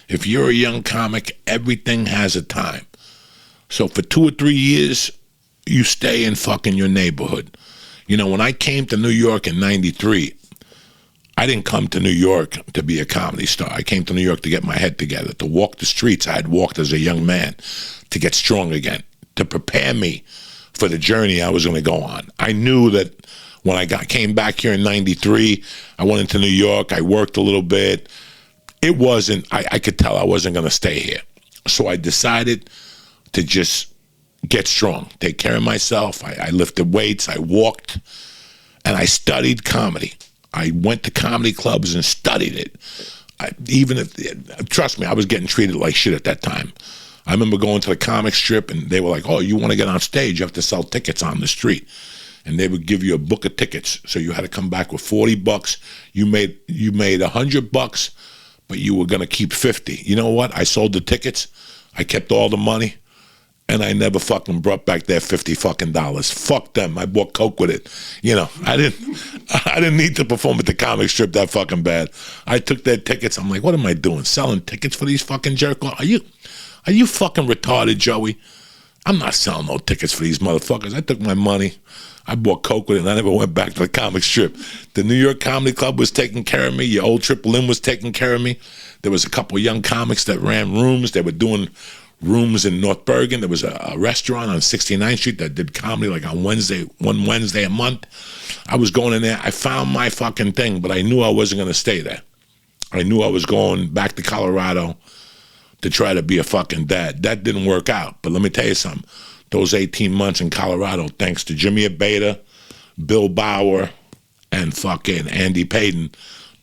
If you're a young comic, everything has a time. So for 2 or 3 years, you stay in fucking your neighborhood. When I came to New York in 93, I didn't come to New York to be a comedy star. I came to New York to get my head together, to walk the streets I had walked as a young man, to get strong again, to prepare me for the journey I was going to go on. I knew that when I came back here in 93, I went into New York, I worked a little bit. It wasn't, I could tell I wasn't going to stay here. So I decided to just get strong, take care of myself. I lifted weights, I walked, and I studied comedy. I went to comedy clubs and studied it. Trust me, I was getting treated like shit at that time. I remember going to the comic strip, and they were like, oh, you want to get on stage, you have to sell tickets on the street. And they would give you a book of tickets. So you had to come back with $40. You made $100, but you were going to keep 50. You know what? I sold the tickets. I kept all the money. And I never fucking brought back that $50 fucking dollars. Fuck them. I bought Coke with it. You know, I didn't need to perform at the comic strip that fucking bad. I took their tickets. I'm like, what am I doing? Selling tickets for these fucking jerk offs? Are you fucking retarded, Joey? I'm not selling no tickets for these motherfuckers. I took my money. I bought Coke with it, and I never went back to the comic strip. The New York Comedy Club was taking care of me. Your old Triple M was taking care of me. There was a couple of young comics that ran rooms. They were doing rooms in North Bergen. There was a restaurant on 69th Street that did comedy like on one Wednesday a month. I was going in there. I found my fucking thing, but I knew I wasn't going to stay there. I knew I was going back to Colorado to try to be a fucking dad. That didn't work out. But let me tell you something. Those 18 months in Colorado, thanks to Jimmy Abeda, Bill Bauer, and fucking Andy Payton,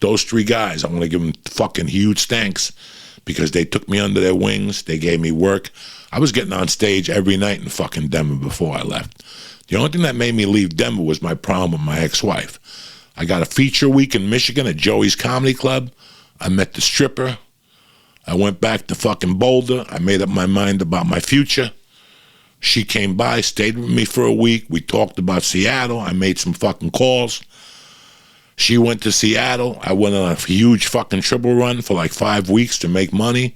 those three guys, I want to give them fucking huge thanks because they took me under their wings. They gave me work. I was getting on stage every night in fucking Denver before I left. The only thing that made me leave Denver was my problem with my ex-wife. I got a feature week in Michigan at Joey's Comedy Club. I met the stripper. I went back to fucking Boulder. I made up my mind about my future. She came by, stayed with me for a week. We talked about Seattle. I made some fucking calls. She went to Seattle. I went on a huge fucking triple run for like 5 weeks to make money.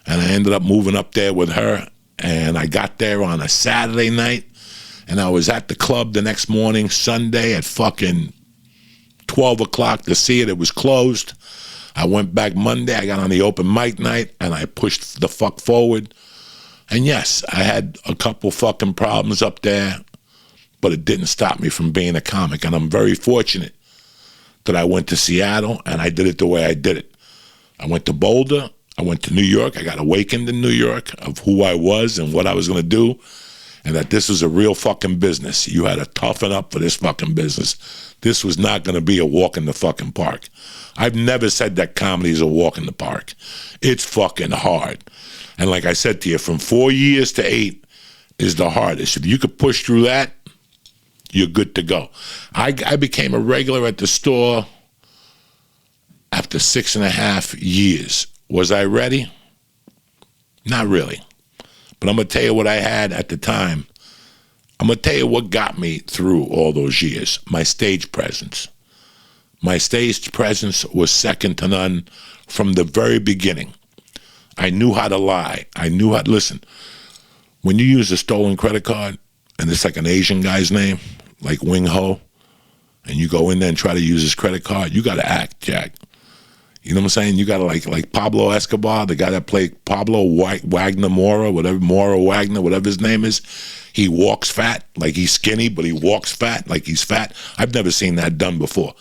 And I ended up moving up there with her. And I got there on a Saturday night. And I was at the club the next morning, Sunday at fucking 12 o'clock to see it. It was closed. I went back Monday. I got on the open mic night. And I pushed the fuck forward. And yes, I had a couple fucking problems up there, but it didn't stop me from being a comic. And I'm very fortunate that I went to Seattle and I did it the way I did it. I went to Boulder. I went to New York. I got awakened in New York of who I was and what I was going to do, and that this was a real fucking business. You had to toughen up for this fucking business. This was not going to be a walk in the fucking park. I've never said that comedy is a walk in the park. It's fucking hard. And like I said to you, from 4 years to 8 is the hardest. If you could push through that, you're good to go. I became a regular at the store after 6.5 years. Was I ready? Not really. But I'm going to tell you what I had at the time. I'm going to tell you what got me through all those years. My stage presence. My stage presence was second to none from the very beginning. I knew how to lie. I knew how to listen. When you use a stolen credit card, and it's like an Asian guy's name, like Wing Ho, and you go in there and try to use his credit card, you got to act, Jack. You know what I'm saying? You got to like Pablo Escobar, the guy that played Pablo Wagner Mora, Mora Wagner, whatever his name is. He walks fat, like he's skinny, but he walks fat, like he's fat. I've never seen that done before.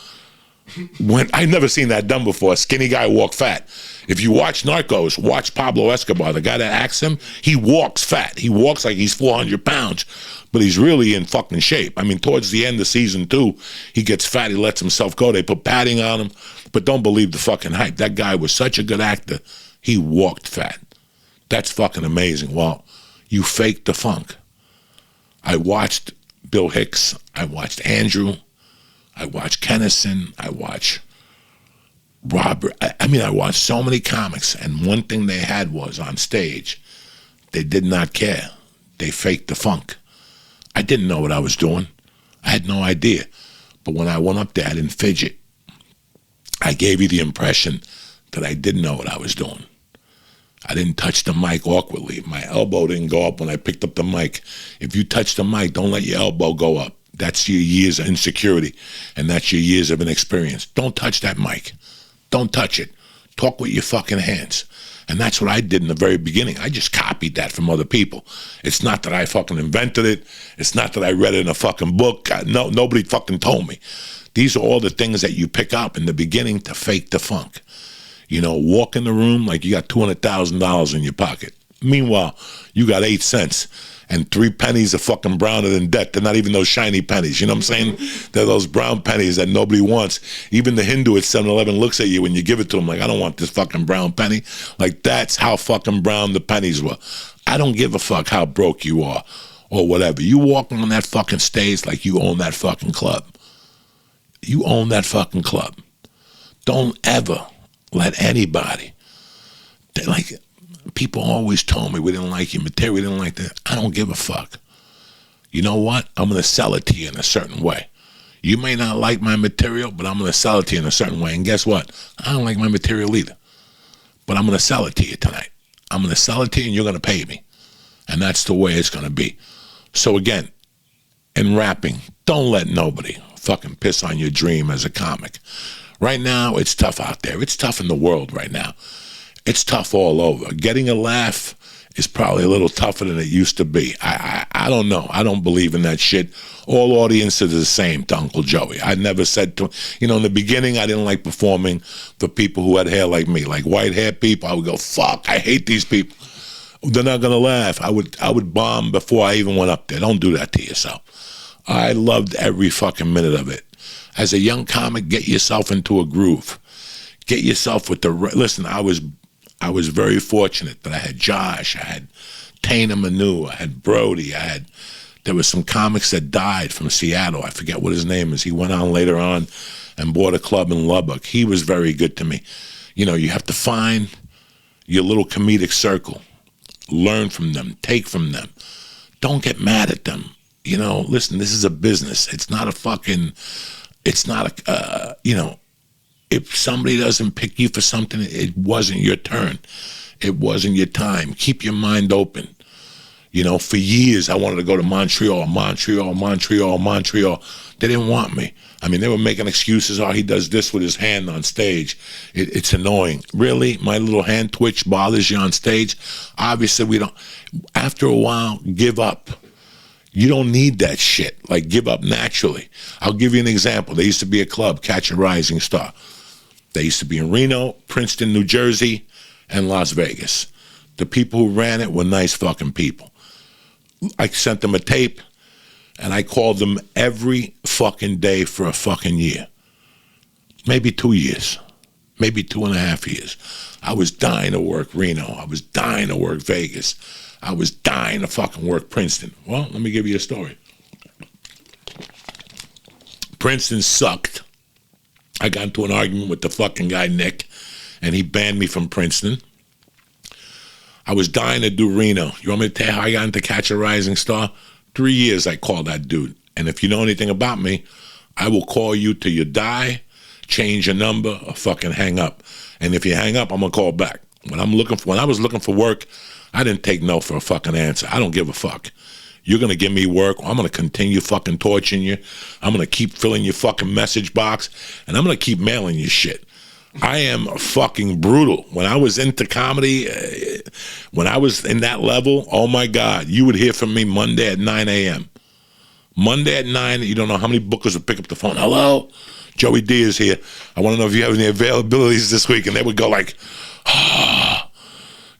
I've never seen that done before. A skinny guy walk fat. If you watch Narcos, watch Pablo Escobar, the guy that acts him, he walks fat. He walks like he's 400 pounds, but he's really in fucking shape. I mean, towards the end of season 2, he gets fat, he lets himself go. They put padding on him, but don't believe the fucking hype. That guy was such a good actor, he walked fat. That's fucking amazing. Well, you faked the funk. I watched Bill Hicks. I watched Andrew. I watched Kennison. I watched Robert. I watched so many comics, and one thing they had was on stage, they did not care. They faked the funk. I didn't know what I was doing. I had no idea. But when I went up there, I didn't fidget. I gave you the impression that I didn't know what I was doing. I didn't touch the mic awkwardly. My elbow didn't go up when I picked up the mic. If you touch the mic, don't let your elbow go up. That's your years of insecurity, and that's your years of inexperience. Don't touch that mic. Don't touch it. Talk with your fucking hands. And that's what I did in the very beginning. I just copied that from other people. It's not that I fucking invented it. It's not that I read it in a fucking book. No, nobody fucking told me. These are all the things that you pick up in the beginning to fake the funk. You know, walk in the room like you got $200,000 in your pocket. Meanwhile, you got 8 cents. And 3 pennies are fucking browner than death. They're not even those shiny pennies. You know what I'm saying? They're those brown pennies that nobody wants. Even the Hindu at 7-Eleven looks at you when you give it to him like, I don't want this fucking brown penny. Like, that's how fucking brown the pennies were. I don't give a fuck how broke you are or whatever. You walking on that fucking stage like you own that fucking club. You own that fucking club. Don't ever let anybody, like, people always told me we didn't like your material, we didn't like that. I don't give a fuck. You know what? I'm going to sell it to you in a certain way. You may not like my material, but I'm going to sell it to you in a certain way. And guess what? I don't like my material either. But I'm going to sell it to you tonight. I'm going to sell it to you and you're going to pay me. And that's the way it's going to be. So again, in rapping, don't let nobody fucking piss on your dream as a comic. Right now, it's tough out there. It's tough in the world right now. It's tough all over. Getting a laugh is probably a little tougher than it used to be. I don't know. I don't believe in that shit. All audiences are the same to Uncle Joey. I never said to, in the beginning, I didn't like performing for people who had hair like me, like white hair people. I would go, fuck, I hate these people. They're not gonna laugh. I would bomb before I even went up there. Don't do that to yourself. I loved every fucking minute of it. As a young comic, get yourself into a groove. Get yourself with the, listen, I was very fortunate that I had Josh, I had Tana Manu, I had Brody, there was some comics that died from Seattle. I forget what his name is. He went on later on and bought a club in Lubbock. He was very good to me. You have to find your little comedic circle. Learn from them, take from them. Don't get mad at them. Listen, this is a business. It's not a fucking, if somebody doesn't pick you for something, it wasn't your turn. It wasn't your time. Keep your mind open. For years, I wanted to go to Montreal. They didn't want me. I mean, they were making excuses. Oh, he does this with his hand on stage. It's annoying. Really? My little hand twitch bothers you on stage? Obviously, we don't. After a while, give up. You don't need that shit. Like, give up naturally. I'll give you an example. There used to be a club, Catch a Rising Star. They used to be in Reno, Princeton, New Jersey, and Las Vegas. The people who ran it were nice fucking people. I sent them a tape, and I called them every fucking day for a fucking year. Maybe 2 years. Maybe 2.5 years. I was dying to work Reno. I was dying to work Vegas. I was dying to fucking work Princeton. Well, let me give you a story. Princeton sucked. I got into an argument with the fucking guy, Nick, and he banned me from Princeton. I was dying to do Reno. You want me to tell you how I got into Catch a Rising Star? 3 years I called that dude. And if you know anything about me, I will call you till you die, change your number, or fucking hang up. And if you hang up, I'm going to call back. When I was looking for work, I didn't take no for a fucking answer. I don't give a fuck. You're going to give me work. I'm going to continue fucking torturing you. I'm going to keep filling your fucking message box. And I'm going to keep mailing you shit. I am fucking brutal. When I was into comedy, when I was in that level, oh my God, you would hear from me Monday at 9 a.m. Monday at 9, you don't know how many bookers would pick up the phone. Hello? Joey Diaz here. I want to know if you have any availabilities this week. And they would go like,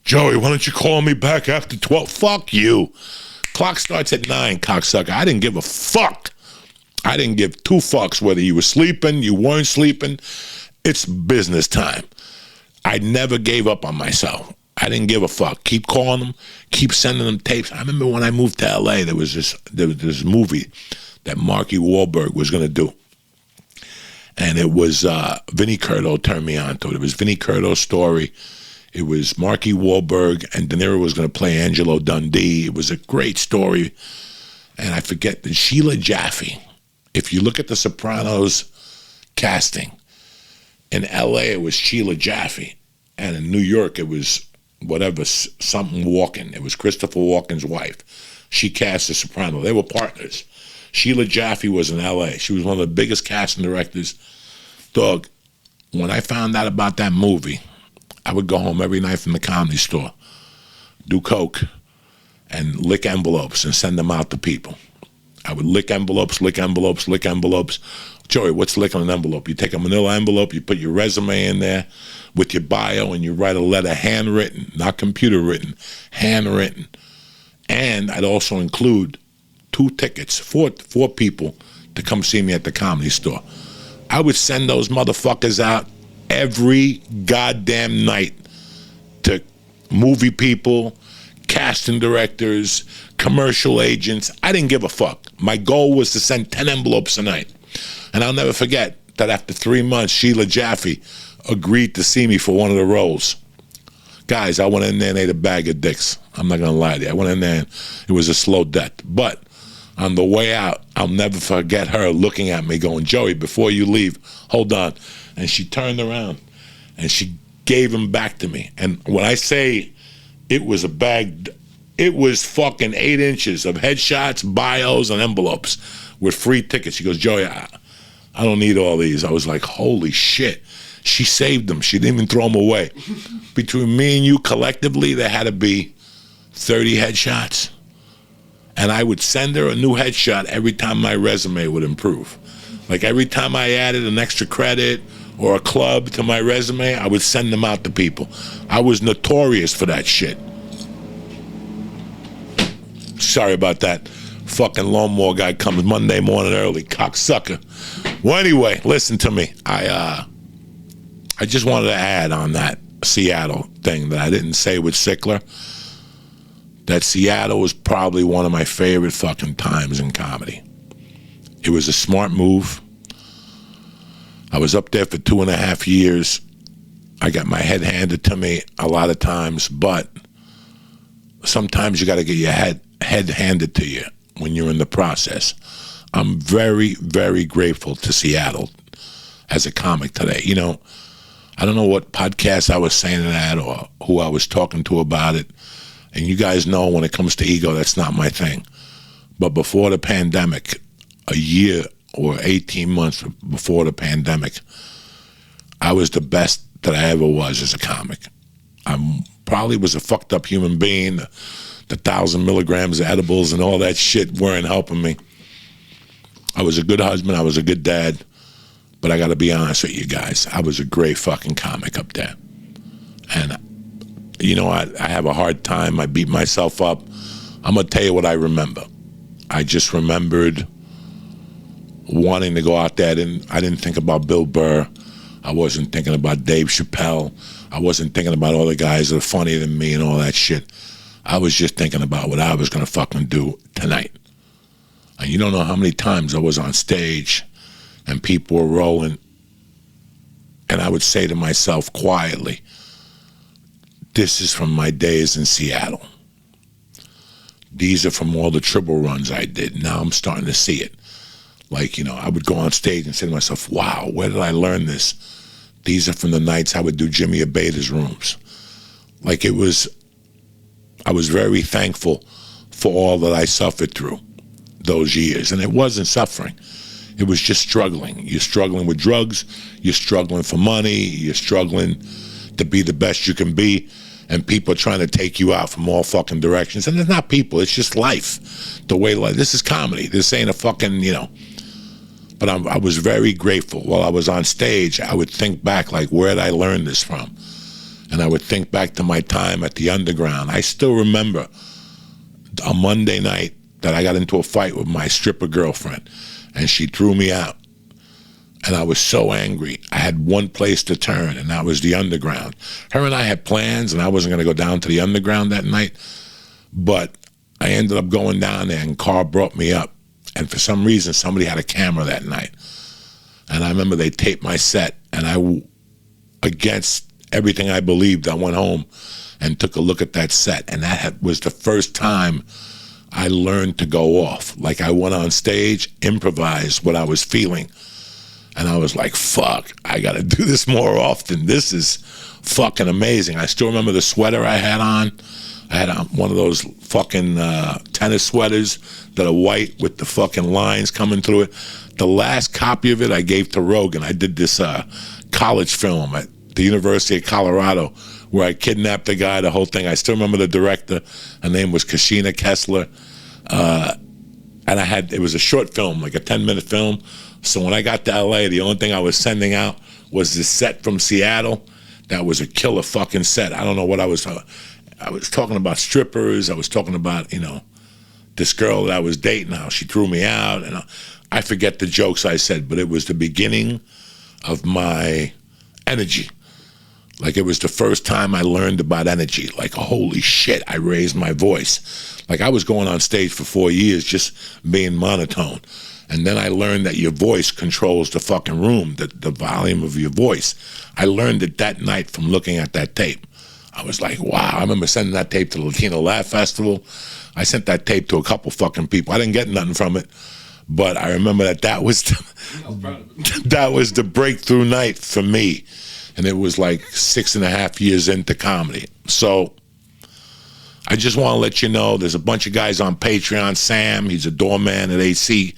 Joey, why don't you call me back after 12? Fuck you. Clock starts at 9, cocksucker. I didn't give a fuck. I didn't give 2 fucks whether you were sleeping, you weren't sleeping. It's business time. I never gave up on myself. I didn't give a fuck. Keep calling them, keep sending them tapes. I remember when I moved to LA, there was this movie that Marky Wahlberg was going to do. And it was Vinnie Curto turned me on to it. It was Vinnie Curto's story. It was Marky Wahlberg, and De Niro was going to play Angelo Dundee. It was a great story. And I forget that Sheila Jaffe, if you look at The Sopranos casting, in L.A. it was Sheila Jaffe, and in New York it was something Walken. It was Christopher Walken's wife. She cast The Sopranos. They were partners. Sheila Jaffe was in L.A. She was one of the biggest casting directors. Dog, when I found out about that movie, I would go home every night from the Comedy Store, do coke, and lick envelopes and send them out to people. I would lick envelopes. Joey, what's licking an envelope? You take a manila envelope, you put your resume in there with your bio, and you write a letter handwritten, not computer written, handwritten. And I'd also include 2 tickets, four people to come see me at the Comedy Store. I would send those motherfuckers out every goddamn night to movie people, casting directors, commercial agents. I didn't give a fuck. My goal was to send 10 envelopes a night. And I'll never forget that after 3 months, Sheila Jaffe agreed to see me for one of the roles. Guys, I went in there and ate a bag of dicks. I'm not going to lie to you. I went in there and it was a slow death. But on the way out, I'll never forget her looking at me going, Joey, before you leave, hold on. And she turned around and she gave him back to me. And when I say it was a bag, it was fucking 8 inches of headshots, bios, and envelopes with free tickets. She goes, Joey, I don't need all these. I was like, holy shit. She saved them. She didn't even throw them away. Between me and you collectively, there had to be 30 headshots. And I would send her a new headshot every time my resume would improve. Like every time I added an extra credit or a club to my resume, I would send them out to people. I was notorious for that shit. Sorry about that. Fucking lawnmower guy comes Monday morning early, cocksucker. Well, anyway, listen to me. I just wanted to add on that Seattle thing that I didn't say with Sickler. That Seattle was probably one of my favorite fucking times in comedy. It was a smart move. I was up there for 2.5 years. I got my head handed to me a lot of times, but sometimes you got to get your head handed to you when you're in the process. I'm very, very grateful to Seattle as a comic today. You know, I don't know what podcast I was saying that or who I was talking to about it. And you guys know when it comes to ego, that's not my thing. But before the pandemic, a year or 18 months before the pandemic, I was the best that I ever was as a comic. I probably was a fucked up human being. The 1,000 milligrams of edibles and all that shit weren't helping me. I was a good husband. I was a good dad. But I got to be honest with you guys. I was a great fucking comic up there. And you know, I have a hard time. I beat myself up. I'm going to tell you what I remember. I just remembered wanting to go out there. I didn't think about Bill Burr. I wasn't thinking about Dave Chappelle. I wasn't thinking about all the guys that are funnier than me and all that shit. I was just thinking about what I was going to fucking do tonight. And you don't know how many times I was on stage and people were rolling, and I would say to myself quietly, this is from my days in Seattle. These are from all the triple runs I did. Now I'm starting to see it. Like, you know, I would go on stage and say to myself, wow, where did I learn this? These are from the nights I would do Jimmy Abeta's rooms. Like I was very thankful for all that I suffered through those years. And it wasn't suffering. It was just struggling. You're struggling with drugs. You're struggling for money. You're struggling to be the best you can be. And people are trying to take you out from all fucking directions. And it's not people, it's just life. The way life, this is comedy. This ain't a fucking, you know. But I was very grateful. While I was on stage, I would think back, like, where did I learn this from? And I would think back to my time at the Underground. I still remember a Monday night that I got into a fight with my stripper girlfriend. And she threw me out. And I was so angry. I had one place to turn, and that was the Underground. Her and I had plans, and I wasn't going to go down to the Underground that night. But I ended up going down there, and Carl brought me up. And for some reason, somebody had a camera that night. And I remember they taped my set, and against everything I believed, I went home and took a look at that set. And that was the first time I learned to go off. Like, I went on stage, improvised what I was feeling. And I was like, fuck, I got to do this more often. This is fucking amazing. I still remember the sweater I had on. I had on one of those fucking tennis sweaters that are white with the fucking lines coming through it. The last copy of it I gave to Rogan. I did this college film at the University of Colorado where I kidnapped a guy, the whole thing. I still remember the director. Her name was Kashina Kessler. And it was a short film, like a 10-minute film. So when I got to LA, the only thing I was sending out was this set from Seattle. That was a killer fucking set. I don't know what I was. I was talking about strippers. I was talking about, this girl that I was dating, how she threw me out. And I forget the jokes I said, but it was the beginning of my energy. Like, it was the first time I learned about energy. Like, holy shit, I raised my voice. Like, I was going on stage for 4 years just being monotone. And then I learned that your voice controls the fucking room, the volume of your voice. I learned it that night from looking at that tape. I was like, wow. I remember sending that tape to the Latino Laugh Festival. I sent that tape to a couple fucking people. I didn't get nothing from it, but I remember that was the breakthrough night for me. And it was like 6.5 years into comedy. So I just want to let you know, there's a bunch of guys on Patreon. Sam, he's a doorman at AC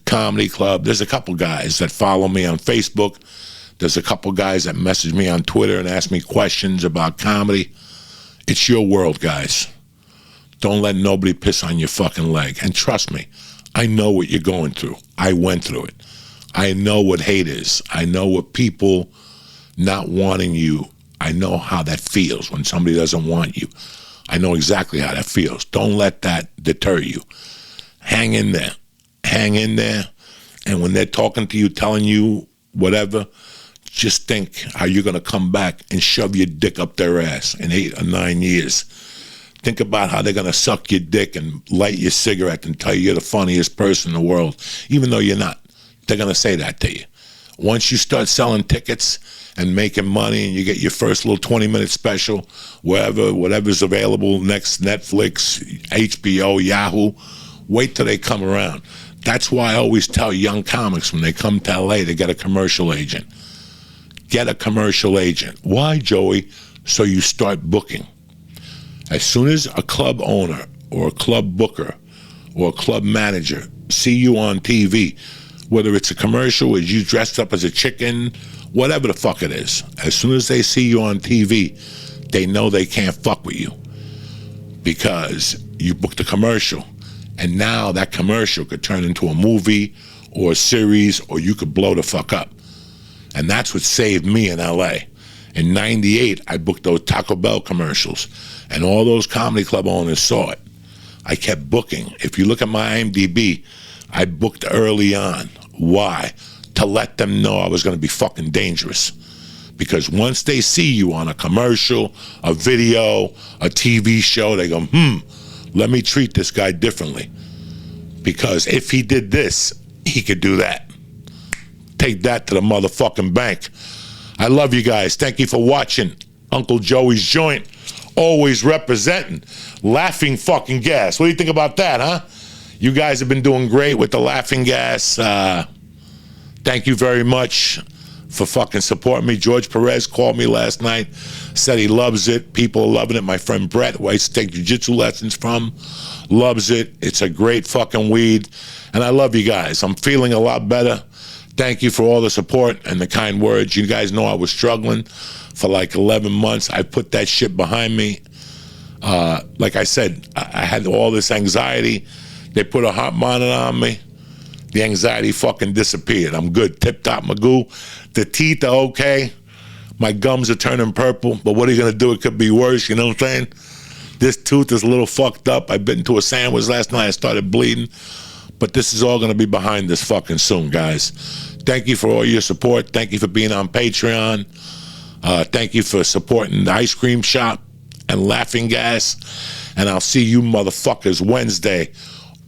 Comedy Club. There's a couple guys that follow me on Facebook. There's a couple guys that message me on Twitter and ask me questions about comedy. It's your world, guys. Don't let nobody piss on your fucking leg. And trust me, I know what you're going through. I went through it. I know what hate is. I know what people not wanting you. I know how that feels when somebody doesn't want you. I know exactly how that feels. Don't let that deter you. Hang in there. Hang in there. And when they're talking to you, telling you whatever, just think how you're going to come back and shove your dick up their ass in 8 or 9 years. Think about how they're going to suck your dick and light your cigarette and tell you you're the funniest person in the world, even though you're not. They're going to say that to you. Once you start selling tickets and making money and you get your first little 20-minute special, whatever's available next, Netflix, HBO, Yahoo, wait till they come around. That's why I always tell young comics when they come to LA to get a commercial agent. Get a commercial agent. Why, Joey? So you start booking. As soon as a club owner or a club booker or a club manager see you on TV, whether it's a commercial or you dressed up as a chicken, whatever the fuck it is, as soon as they see you on TV, they know they can't fuck with you because you booked a commercial. And now that commercial could turn into a movie or a series, or you could blow the fuck up. And that's what saved me in LA. In 98, I booked those Taco Bell commercials, and all those comedy club owners saw it. I kept booking. If you look at my IMDb, I booked early on. Why? To let them know I was going to be fucking dangerous. Because once they see you on a commercial, a video, a TV show, they go, let me treat this guy differently. Because if he did this, he could do that. Take that to the motherfucking bank. I love you guys. Thank you for watching Uncle Joey's Joint. Always representing. Laughing fucking gas. What do you think about that, huh? You guys have been doing great with the laughing gas. Thank you very much for fucking supporting me. George Perez called me last night, said he loves it. People are loving it. My friend Brett, who I used to take jiu-jitsu lessons from, loves it. It's a great fucking weed. And I love you guys. I'm feeling a lot better. Thank you for all the support and the kind words. You guys know I was struggling for like 11 months. I put that shit behind me. Like I said, I had all this anxiety. They put a heart monitor on me. The anxiety fucking disappeared. I'm good. Tip-top Magoo. The teeth are okay. My gums are turning purple, but what are you going to do? It could be worse, you know what I'm saying? This tooth is a little fucked up. I bit into a sandwich last night. I started bleeding. But this is all going to be behind us fucking soon, guys. Thank you for all your support. Thank you for being on Patreon. Thank you for supporting the ice cream shop and Laughing Gas. And I'll see you motherfuckers Wednesday,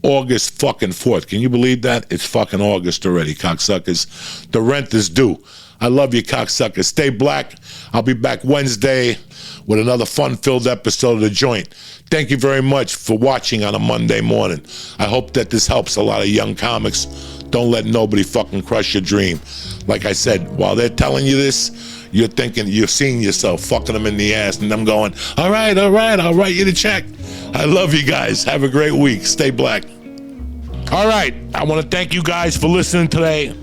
August fucking 4th. Can you believe that? It's fucking August already, cocksuckers. The rent is due. I love you, cocksuckers. Stay black. I'll be back Wednesday with another fun-filled episode of The Joint. Thank you very much for watching on a Monday morning. I hope that this helps a lot of young comics. Don't let nobody fucking crush your dream. Like I said, while they're telling you this, you're thinking, you're seeing yourself fucking them in the ass, and them going, all right, I'll write you the check. I love you guys. Have a great week. Stay black. All right, I want to thank you guys for listening today.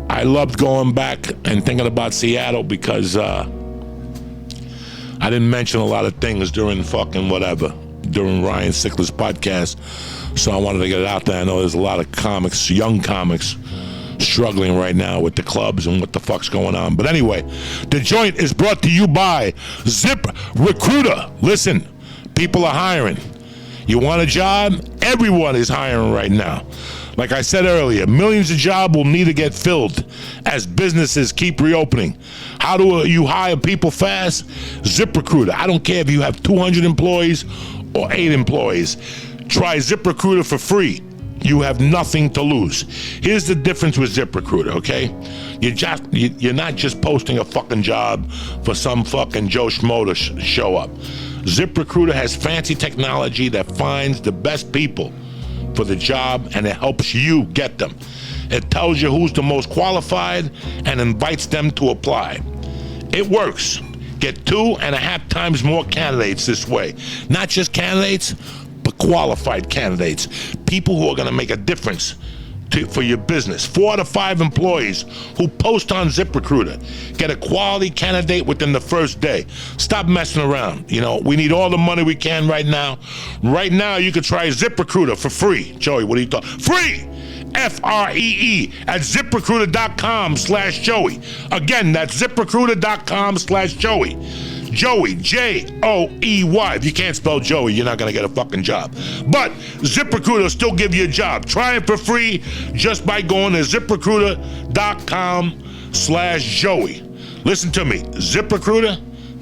I loved going back and thinking about Seattle because I didn't mention a lot of things during fucking whatever, during Ryan Sickler's podcast. So I wanted to get it out there. I know there's a lot of comics, young comics, struggling right now with the clubs and what the fuck's going on. But anyway, The Joint is brought to you by Zip Recruiter. Listen, People are hiring. You want a job? Everyone is hiring right now. Like I said earlier, millions of jobs will need to get filled as businesses keep reopening. How do you hire people fast? ZipRecruiter. I don't care if you have 200 employees or 8 employees. Try ZipRecruiter for free. You have nothing to lose. Here's the difference with ZipRecruiter, okay? You're not just posting a fucking job for some fucking Joe Schmo to show up. ZipRecruiter has fancy technology that finds the best people for the job, and it helps you get them. It tells you who's the most qualified and invites them to apply. It works. Get 2.5 times more candidates this way. Not just candidates, but qualified candidates. People who are going to make a difference for your business. 4 to 5 employees who post on ZipRecruiter get a quality candidate within the first day. Stop messing around. You know, we need all the money we can right now. Right now, you can try ZipRecruiter for free. Joey, what are you talking? Free! Free at ZipRecruiter.com/Joey. Again, that's ZipRecruiter.com/Joey. Joey, Joey. If you can't spell Joey, you're not going to get a fucking job. But ZipRecruiter will still give you a job. Try it for free just by going to ZipRecruiter.com/Joey. Listen to me. ZipRecruiter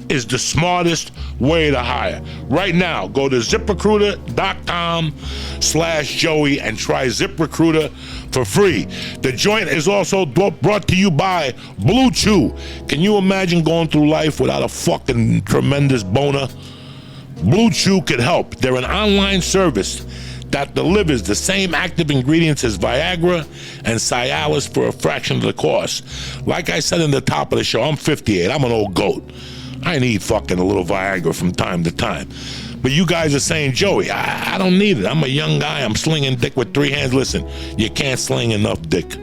is the smartest way to hire. Right now, go to ZipRecruiter.com/Joey and try ZipRecruiter for free. The joint is also brought to you by Blue Chew. Can you imagine going through life without a fucking tremendous boner? Blue Chew could help. They're an online service that delivers the same active ingredients as Viagra and Cialis for a fraction of the cost. Like I said in the top of the show, I'm 58. I'm an old goat. I need fucking a little Viagra from time to time. But you guys are saying, Joey, I don't need it. I'm a young guy. I'm slinging dick with 3 hands. Listen, you can't sling enough dick.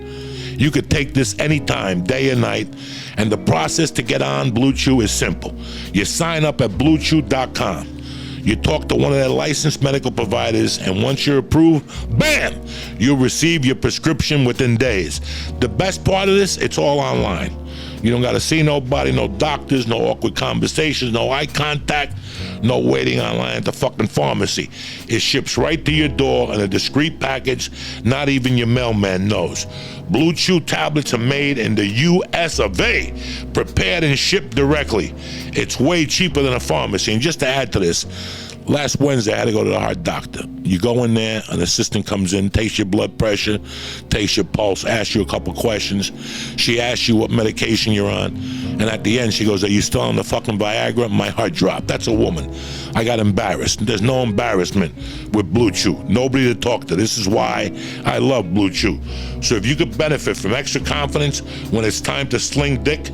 You could take this anytime, day or night. And the process to get on Blue Chew is simple. You sign up at BlueChew.com. You talk to one of their licensed medical providers, and once you're approved, bam, you'll receive your prescription within days. The best part of this, it's all online. You don't got to see nobody, no doctors, no awkward conversations, no eye contact, no waiting online at the fucking pharmacy. It ships right to your door in a discreet package. Not even your mailman knows. Blue Chew tablets are made in the U.S. of A, prepared and shipped directly. It's way cheaper than a pharmacy. And just to add to this, last Wednesday, I had to go to the heart doctor. You go in there, an assistant comes in, takes your blood pressure, takes your pulse, asks you a couple questions. She asks you what medication you're on. And at the end, she goes, are you still on the fucking Viagra? My heart dropped. That's a woman. I got embarrassed. There's no embarrassment with Blue Chew. Nobody to talk to. This is why I love Blue Chew. So if you could benefit from extra confidence when it's time to sling dick,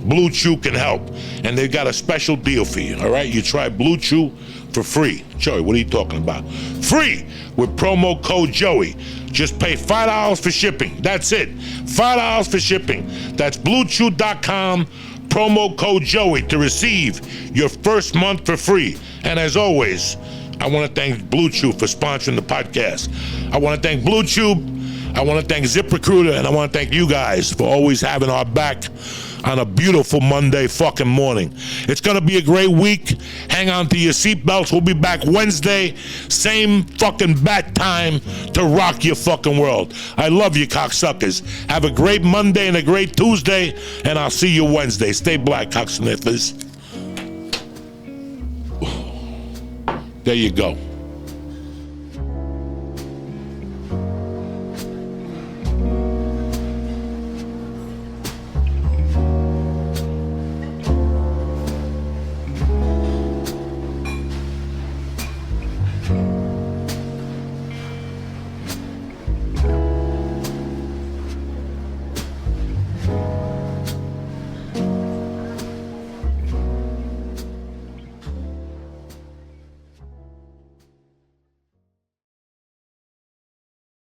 Blue Chew can help. And they've got a special deal for you, all right? You try Blue Chew for free. Joey, what are you talking about? Free with promo code Joey. Just pay $5 for shipping. That's it. $5 for shipping. That's BlueChew.com, promo code Joey to receive your first month for free. And as always, I want to thank Blue Chew for sponsoring the podcast. I want to thank Blue Chew. I want to thank ZipRecruiter, and I want to thank you guys for always having our back on a beautiful Monday fucking morning. It's going to be a great week. Hang on to your seatbelts. We'll be back Wednesday, same fucking bat time to rock your fucking world. I love you, cocksuckers. Have a great Monday and a great Tuesday, and I'll see you Wednesday. Stay black, cocksniffers. There you go.